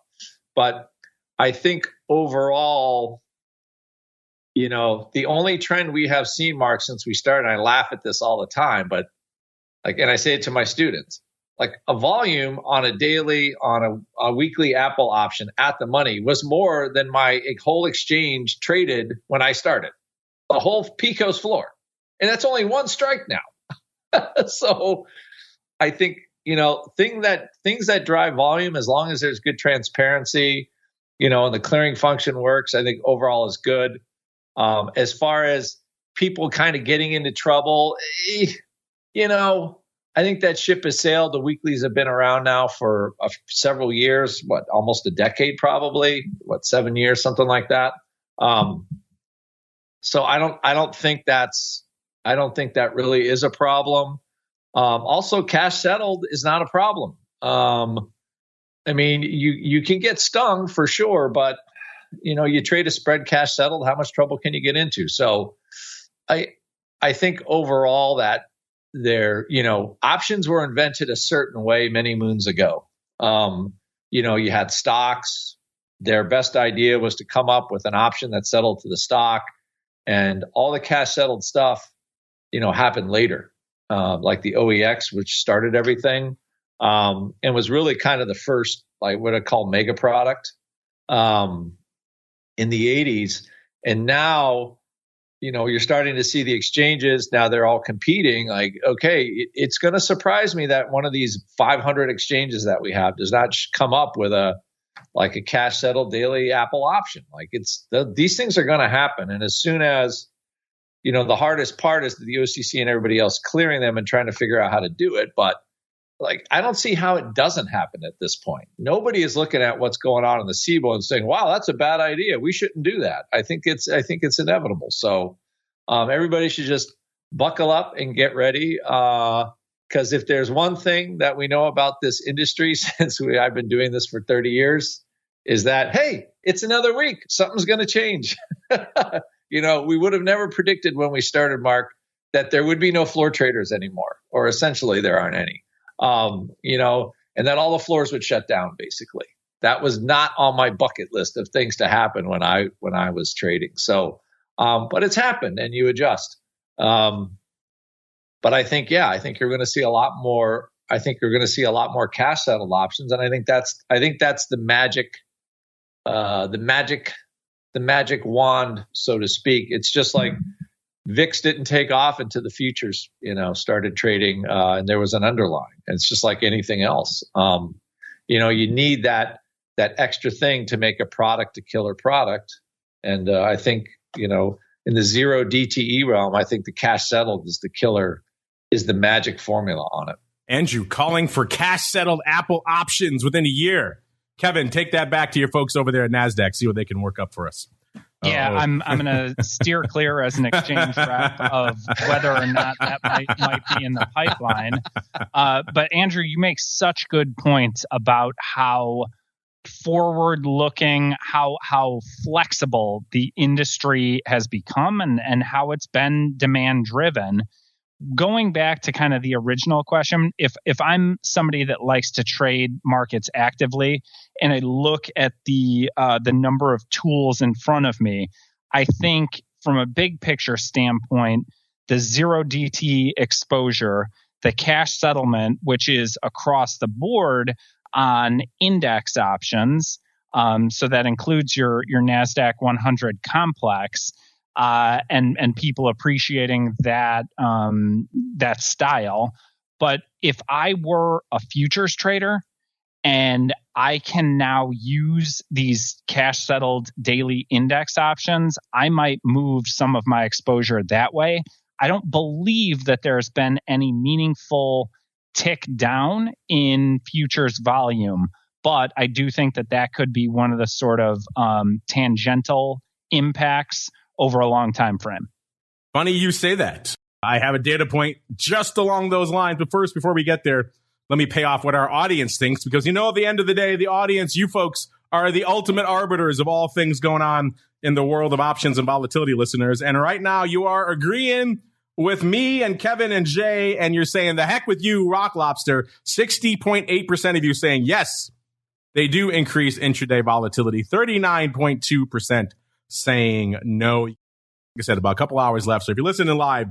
But I think overall, the only trend we have seen, Mark, since we started, and I laugh at this all the time, but and I say it to my students, like a volume on a daily, on a weekly Apple option at the money was more than my whole exchange traded when I started. The whole Pico's floor. And that's only one strike now. So I think, things that drive volume, as long as there's good transparency, and the clearing function works, I think overall is good. As far as people kind of getting into trouble, I think that ship has sailed. The weeklies have been around now for several years, almost a decade, probably, 7 years, something like that. So I don't think that really is a problem. Also, cash settled is not a problem. I mean, you can get stung for sure, but you trade a spread cash settled, how much trouble can you get into? So I think overall that options were invented a certain way many moons ago. You had stocks. Their best idea was to come up with an option that settled to the stock, and all the cash settled stuff, happened later. Like the OEX, which started everything, and was really kind of the first, like what I call mega product, in the 80s. And now, you're starting to see the exchanges. Now they're all competing. Like, okay, it's going to surprise me that one of these 500 exchanges that we have does not come up with a cash settled daily Apple option. Like, these things are going to happen. And as soon as, the hardest part is the OCC and everybody else clearing them and trying to figure out how to do it. But like, I don't see how it doesn't happen at this point. Nobody is looking at what's going on in the SIBO and saying, wow, that's a bad idea. We shouldn't do that. I think it's inevitable. So everybody should just buckle up and get ready. Because if there's one thing that we know about this industry since I've been doing this for 30 years, is that, hey, it's another week. Something's going to change. We would have never predicted when we started, Mark, that there would be no floor traders anymore, or essentially there aren't any. And that all the floors would shut down, basically. That was not on my bucket list of things to happen when I was trading. So, but it's happened, and you adjust. But I think you're going to see a lot more. I think you're going to see a lot more cash settled options, and I think that's the magic wand, so to speak. It's just like VIX didn't take off until the futures, started trading, and there was an underlying. And it's just like anything else. You need that extra thing to make a product a killer product. And I think, in the zero DTE realm, I think the cash settled is the magic formula on it. Andrew calling for cash settled Apple options within a year. Kevin, take that back to your folks over there at NASDAQ. See what they can work up for us. Yeah, I'm going to steer clear as an exchange rep of whether or not that might be in the pipeline. But Andrew, you make such good points about how forward-looking, how flexible the industry has become and how it's been demand-driven. Going back to kind of the original question, if I'm somebody that likes to trade markets actively and I look at the number of tools in front of me, I think from a big picture standpoint, the zero DTE exposure, the cash settlement, which is across the board on index options, so that includes your NASDAQ 100 complex, and people appreciating that style. But if I were a futures trader and I can now use these cash settled daily index options, I might move some of my exposure that way. I don't believe that there's been any meaningful tick down in futures volume, but I do think that could be one of the sort of tangential impacts over a long time frame. Funny you say that. I have a data point just along those lines. But first, before we get there, let me pay off what our audience thinks, because at the end of the day, the audience, you folks, are the ultimate arbiters of all things going on in the world of options and volatility, listeners. And right now, you are agreeing with me and Kevin and Jay, and you're saying, the heck with you, Rock Lobster. 60.8% of you saying, yes, they do increase intraday volatility. 39.2% saying no. Like I said, about a couple hours left. So if you're listening live,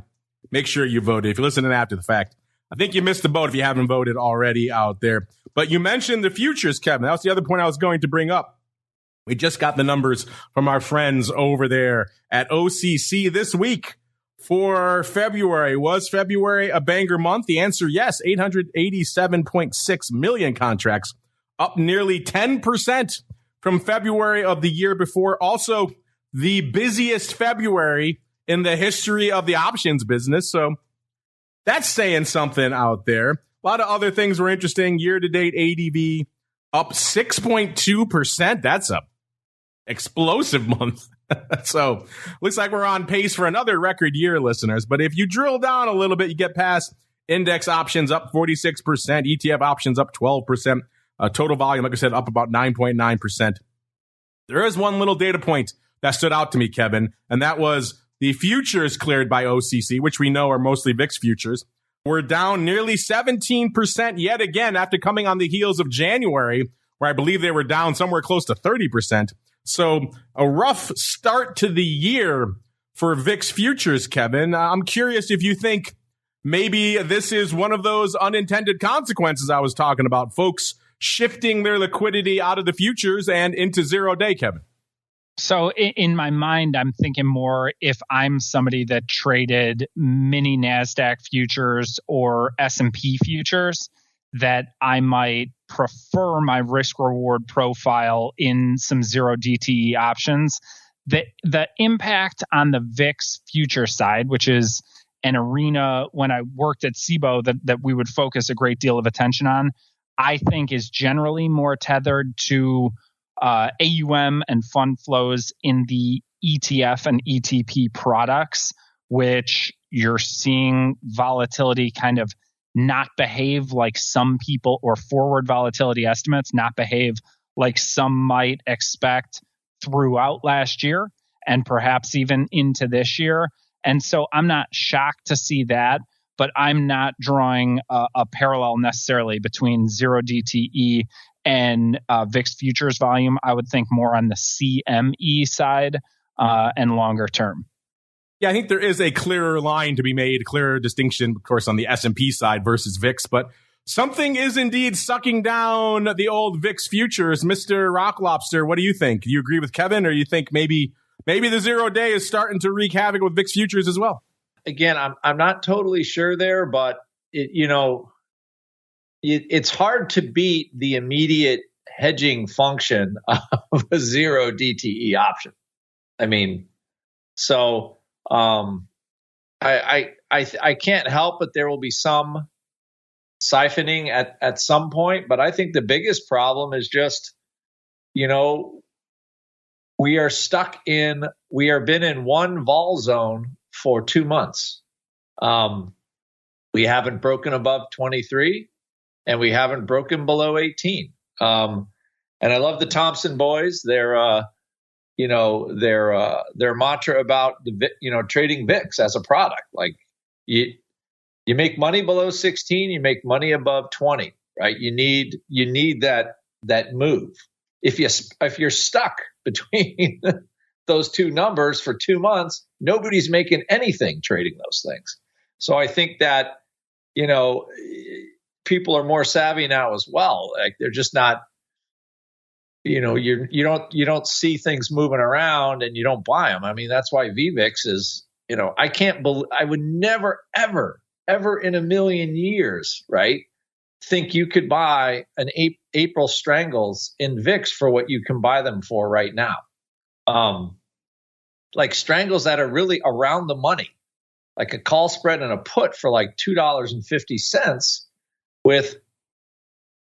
make sure you voted. If you're listening after the fact, I think you missed the boat if you haven't voted already out there. But you mentioned the futures, Kevin. That was the other point I was going to bring up. We just got the numbers from our friends over there at OCC this week for February. Was February a banger month? The answer, yes. 887.6 million contracts, up nearly 10% from February of the year before. Also, the busiest February in the history of the options business. So that's saying something out there. A lot of other things were interesting. Year-to-date ADV up 6.2%. That's a explosive month. So looks like we're on pace for another record year, listeners. But if you drill down a little bit, you get past index options up 46%, ETF options up 12%, total volume, like I said, up about 9.9%. There is one little data point that stood out to me, Kevin, and that was the futures cleared by OCC, which we know are mostly VIX futures, were down nearly 17% yet again after coming on the heels of January, where I believe they were down somewhere close to 30%. So a rough start to the year for VIX futures, Kevin. I'm curious if you think maybe this is one of those unintended consequences I was talking about, folks shifting their liquidity out of the futures and into zero day, Kevin. So in my mind, I'm thinking more if I'm somebody that traded mini NASDAQ futures or S&P futures, that I might prefer my risk reward profile in some zero DTE options the impact on the VIX future side, which is an arena when I worked at SIBO that we would focus a great deal of attention on, I think is generally more tethered to AUM and fund flows in the ETF and ETP products, which you're seeing volatility kind of not behave like some people, or forward volatility estimates not behave like some might expect throughout last year and perhaps even into this year. And so I'm not shocked to see that, but I'm not drawing a parallel necessarily between 0 DTE and VIX futures volume. I would think more on the CME side and longer term. Yeah, I think there is a clearer line to be made, a clearer distinction, of course, on the S&P side versus VIX, but something is indeed sucking down the old VIX futures. Mr. Rock Lobster, what do you think? Do you agree with Kevin, or you think maybe the 0 day is starting to wreak havoc with VIX futures as well? Again, I'm not totally sure there, but it's hard to beat the immediate hedging function of a 0 DTE option. I mean, so I can't help but there will be some siphoning at some point, but I think the biggest problem is just, we have been in one vol zone for 2 months. We haven't broken above 23 and we haven't broken below 18. And I love the Thompson boys. Their mantra about trading VIX as a product. Like you make money below 16, you make money above 20, right? You need that move. If you're stuck between those two numbers for 2 months, nobody's making anything trading those things. So I think that, people are more savvy now as well. Like they're just not, you don't see things moving around and you don't buy them. I mean, that's why VVIX is, I would never, ever in a million years, right, think you could buy an April strangles in VIX for what you can buy them for right now. Like strangles that are really around the money, like a call spread and a put for like $2.50 with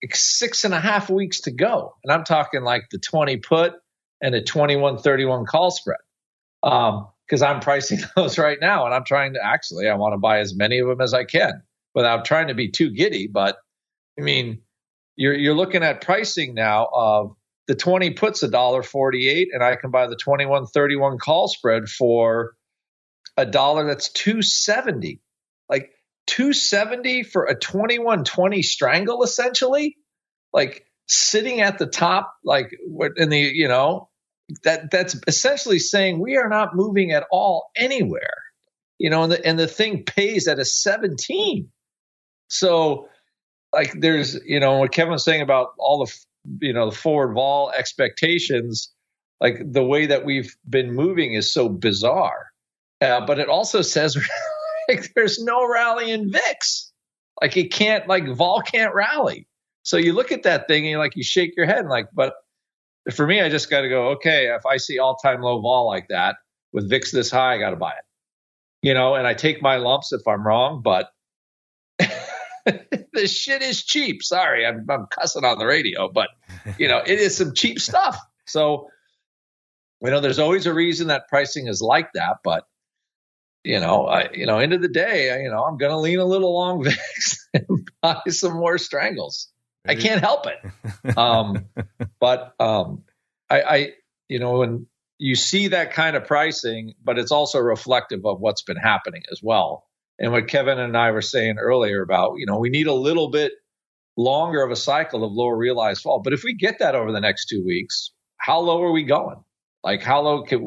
6.5 weeks to go. And I'm talking like the 20 put and a 21.31 call spread. Because I'm pricing those right now. And I'm trying to I want to buy as many of them as I can without trying to be too giddy. But I mean, you're looking at pricing now of the 20 puts $1.48, and I can buy the 21.31 call spread for $1 that's $2.70. Like $2.70 for a 21.20 strangle, essentially, like sitting at the top, like in the, that's essentially saying we are not moving at all anywhere, and the thing pays at a 17. So like there's, what Kevin was saying about all the, the forward vol expectations, like the way that we've been moving is so bizarre. But it also says like there's no rally in VIX. Like it can't, like vol can't rally. So you look at that thing and you shake your head and but for me, I just got to go, okay, if I see all-time low vol like that with VIX this high, I got to buy it. And I take my lumps if I'm wrong, but this shit is cheap. Sorry, I'm cussing on the radio, but it is some cheap stuff. So, there's always a reason that pricing is like that, but end of the day, I'm going to lean a little long VIX and buy some more strangles. I can't help it. But I when you see that kind of pricing, but it's also reflective of what's been happening as well. And what Kevin and I were saying earlier about, we need a little bit longer of a cycle of lower realized fall. But if we get that over the next 2 weeks, how low are we going? Like how low could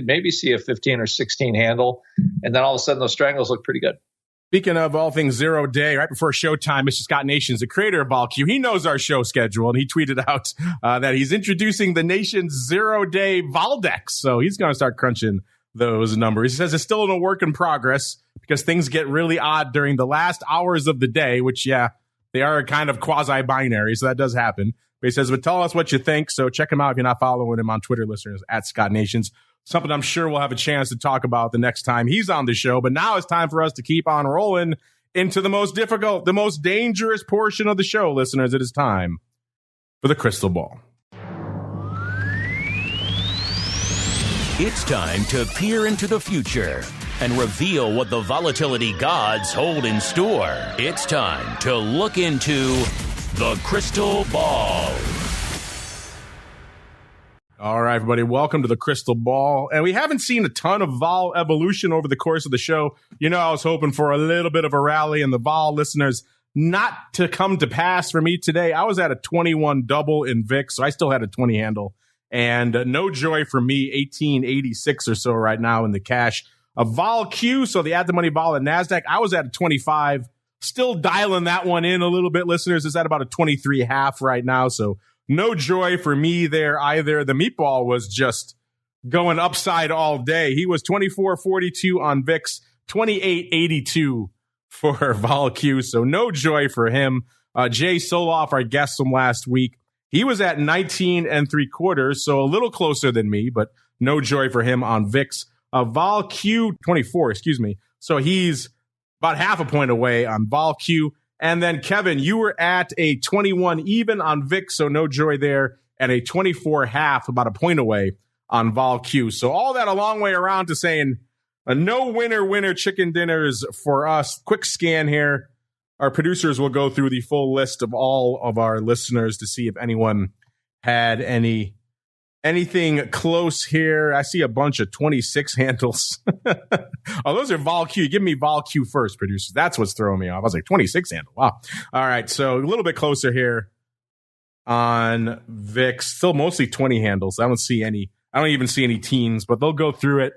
maybe see a 15 or 16 handle, and then all of a sudden those strangles look pretty good. Speaking of all things 0 day, right before showtime, Mr. Scott Nations, the creator of VolQ, he knows our show schedule, and he tweeted out that he's introducing the nation's 0 day Voldex. So he's going to start crunching those numbers. He says it's still in a work in progress because things get really odd during the last hours of the day, which, they are kind of quasi-binary, so that does happen. But he says, but tell us what you think. So check him out if you're not following him on Twitter, listeners, at Scott Nations. something I'm sure we'll have a chance to talk about the next time he's on the show. But now it's time for us to keep on rolling into the most difficult, the most dangerous portion of the show, listeners. It is time for the crystal ball. It's time to peer into the future and reveal what the volatility gods hold in store. It's time to look into the crystal ball. All right, everybody, welcome to the crystal ball. And we haven't seen a ton of vol evolution over the course of the show. You know, I was hoping for a little bit of a rally in the vol, listeners, not to come to pass for me today. I was at a 21 double in VIX, so I still had a 20 handle. And no joy for me, 1886 or so right now in the cash. A vol Q, so the at-the-money vol at NASDAQ, I was at a 25. Still dialing that one in a little bit, listeners. It's at about a 23.5 right now, so no joy for me there either. The meatball was just going upside all day. He was 24.42 on VIX, 28.82 for Vol Q. So no joy for him. Jay Soloff, our guest from last week, he was at 19.75, so a little closer than me, but no joy for him on VIX. Vol Q, 24, excuse me. So he's about half a point away on Vol Q. And then, Kevin, you were at a 21 even on VIX, so no joy there, and a 24.5, about a point away on Vol Q. So all that a long way around to saying no winner chicken dinners for us. Quick scan here. Our producers will go through the full list of all of our listeners to see if anyone had anything close here. I see a bunch of 26 handles. Oh, those are Vol Q. Give me Vol Q first, producers. That's what's throwing me off. I was like, 26 handle. Wow. All right. So a little bit closer here on VIX. Still mostly 20 handles. I don't even see any teens, but they'll go through it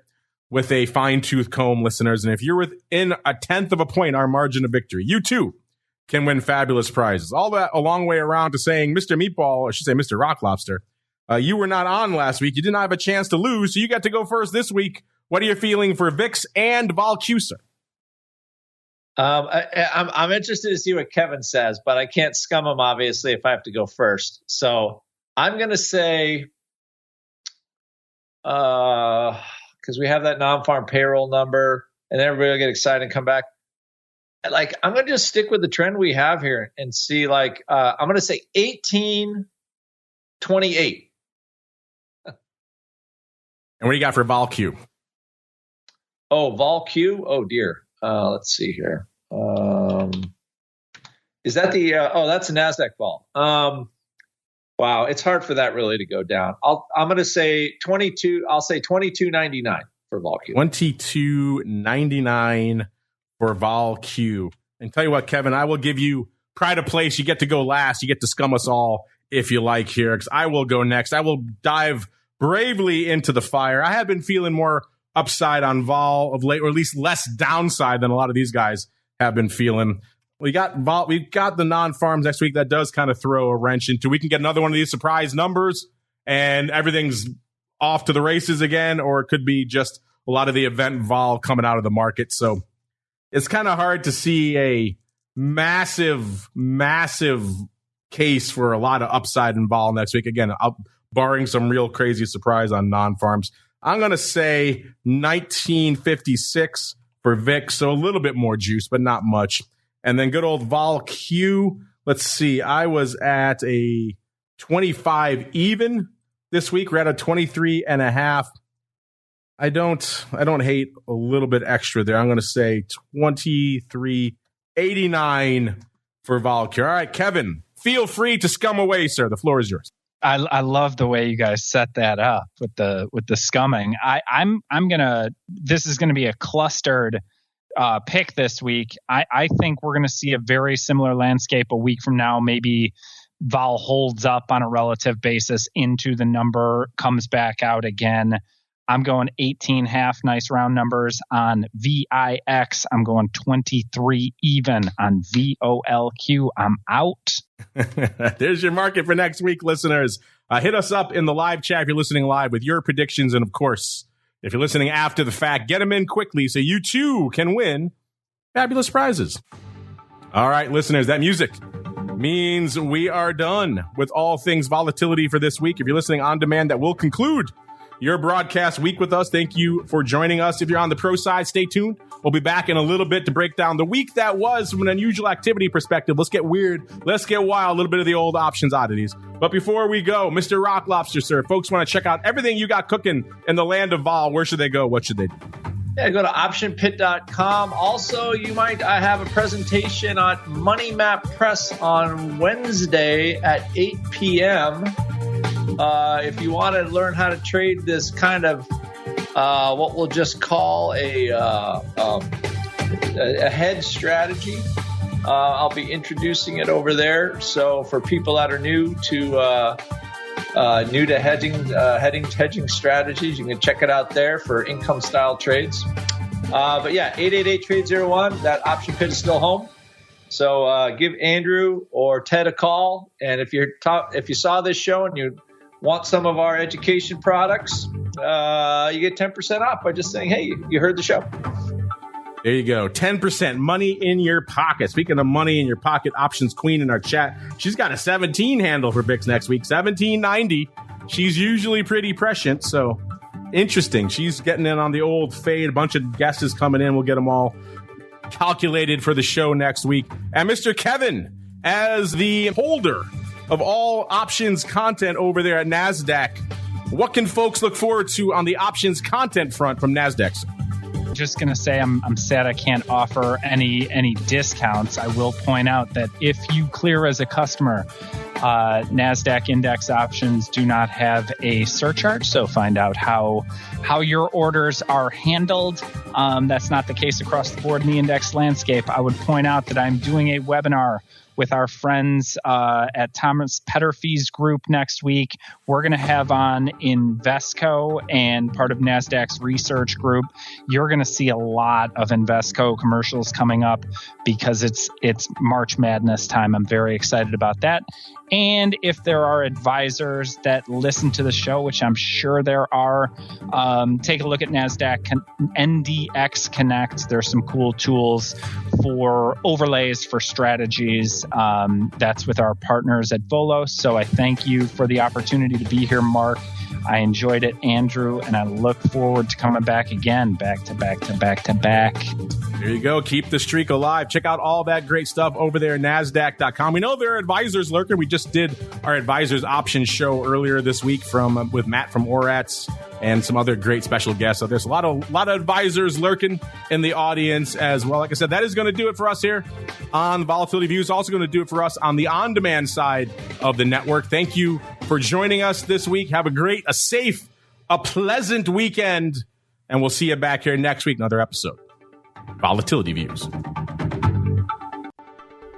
with a fine-tooth comb, listeners. And if you're within a tenth of a point, our margin of victory, you too can win fabulous prizes. All that a long way around to saying, Mr. Meatball, I should say Mr. Rock Lobster, you were not on last week. You did not have a chance to lose, so you got to go first this week. What are you feeling for VIX and Vol Q, sir? I'm interested to see what Kevin says, but I can't scum him, obviously, if I have to go first. So I'm going to say, because we have that non-farm payroll number, and everybody will get excited and come back. Like, I'm going to just stick with the trend we have here and see, I'm going to say 1828. And what do you got for Vol Q? Oh, Vol Q? Oh, dear. Let's see here. Is that that's a NASDAQ vol. Wow, it's hard for that really to go down. I'm going to say 22. I'll say 22.99 for Vol Q. 22.99 for Vol Q. And tell you what, Kevin, I will give you pride of place. You get to go last. You get to scum us all if you like here, because I will go next. I will dive bravely into the fire. I have been feeling more upside on vol of late, or at least less downside than a lot of these guys have been feeling. We've got the non-farms next week. That does kind of throw a wrench into. We can get another one of these surprise numbers and everything's off to the races again, or it could be just a lot of the event vol coming out of the market. So it's kind of hard to see a massive case for a lot of upside in vol next week. Again, barring some real crazy surprise on non-farms. I'm going to say 1956 for VIX, so a little bit more juice, but not much. And then good old Vol Q. Let's see. I was at a 25 even this week. We're at a 23.5. I don't hate a little bit extra there. I'm going to say 23.89 for Vol Q. All right, Kevin, feel free to scum away, sir. The floor is yours. I love the way you guys set that up with the scumming. This is gonna be a clustered pick this week. I think we're gonna see a very similar landscape a week from now. Maybe vol holds up on a relative basis into the number, comes back out again. I'm going 18.5, nice round numbers on VIX. I'm going 23 even on VOLQ. I'm out. There's your market for next week, listeners. Hit us up in the live chat if you're listening live with your predictions. And of course, if you're listening after the fact, get them in quickly so you too can win fabulous prizes. All right, listeners, that music means we are done with all things volatility for this week. If you're listening on demand, that will conclude your broadcast week with us. Thank you for joining us. If you're on the pro side, stay tuned. We'll be back in a little bit to break down the week that was from an unusual activity perspective. Let's get weird. Let's get wild. A little bit of the old options oddities. But before we go, Mr. Rock Lobster, sir, folks want to check out everything you got cooking in the land of vol. Where should they go? What should they do? Yeah, go to optionpit.com. Also, I have a presentation on Money Map Press on Wednesday at 8 p.m. If you want to learn how to trade this kind of what we'll just call a hedge strategy, I'll be introducing it over there. So for people that are new to hedging strategies, you can check it out there for income style trades. But yeah, 888-TRADE-01. That option pit is still home. So give Andrew or Ted a call. And if you saw this show and you want some of our education products, you get 10% off by just saying, hey, you heard the show. There you go. 10% money in your pocket. Speaking of money in your pocket, Options Queen in our chat. She's got a 17 handle for VIX next week, 1790. She's usually pretty prescient, so interesting. She's getting in on the old fade. A bunch of guesses coming in. We'll get them all calculated for the show next week. And Mr. Kevin, as the holder of all options content over there at NASDAQ, what can folks look forward to on the options content front from NASDAQ? Just going to say I'm sad I can't offer any discounts. I will point out that if you clear as a customer, NASDAQ index options do not have a surcharge. So find out how your orders are handled. That's not the case across the board in the index landscape. I would point out that I'm doing a webinar with our friends at Thomas Petterfy's group next week. We're going to have on Invesco and part of NASDAQ's research group. You're going to see a lot of Invesco commercials coming up because it's March Madness time. I'm very excited about that. And if there are advisors that listen to the show, which I'm sure there are, take a look at NASDAQ NDX Connect. There's some cool tools for overlays for strategies. That's with our partners at Volos. So I thank you for the opportunity to be here, Mark. I enjoyed it, Andrew, and I look forward to coming back again, back to back to back to back. There you go. Keep the streak alive. Check out all that great stuff over there at NASDAQ.com. We know there are advisors lurking. We just did our advisors options show earlier this week with Matt from Orats and some other great special guests. So there's a lot of advisors lurking in the audience as well. Like I said, that is going to do it for us here on Volatility Views. Also going to do it for us on the on-demand side of the network. Thank you for joining us this week. Have a safe, a pleasant weekend, and we'll see you back here next week, another episode. Volatility Views.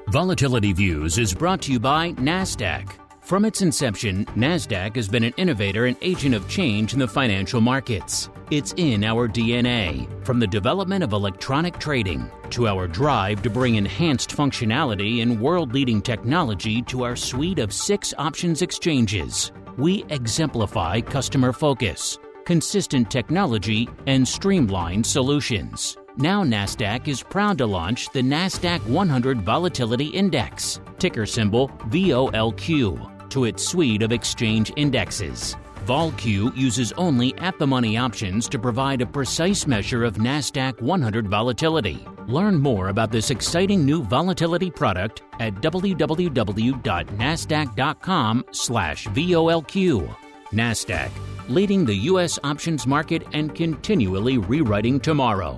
Volatility Views is brought to you by NASDAQ. From its inception, NASDAQ has been an innovator and agent of change in the financial markets. It's in our DNA, from the development of electronic trading to our drive to bring enhanced functionality and world-leading technology to our suite of 6 options exchanges. We exemplify customer focus, consistent technology, and streamlined solutions. Now NASDAQ is proud to launch the NASDAQ 100 Volatility Index, ticker symbol VOLQ, to its suite of exchange indexes. VolQ uses only at-the-money options to provide a precise measure of NASDAQ 100 volatility. Learn more about this exciting new volatility product at www.nasdaq.com/VOLQ. NASDAQ, leading the U.S. options market and continually rewriting tomorrow.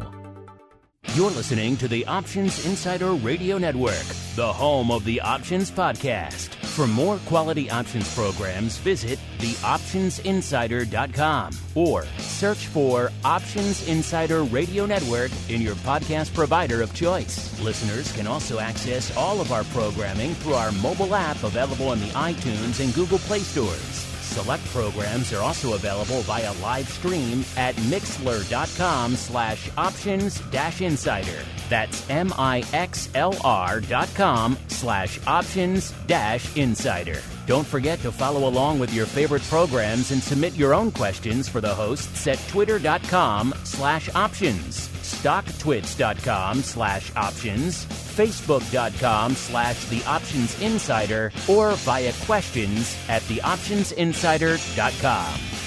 You're listening to the Options Insider Radio Network, the home of the Options Podcast. For more quality options programs, visit theoptionsinsider.com or search for Options Insider Radio Network in your podcast provider of choice. Listeners can also access all of our programming through our mobile app available in the iTunes and Google Play stores. Select programs are also available via live stream at mixlr.com/options-insider. That's mixlr.com/options-insider. Don't forget to follow along with your favorite programs and submit your own questions for the hosts at twitter.com/options, stocktwits.com/options, facebook.com/theoptionsinsider, or via questions@theoptionsinsider.com.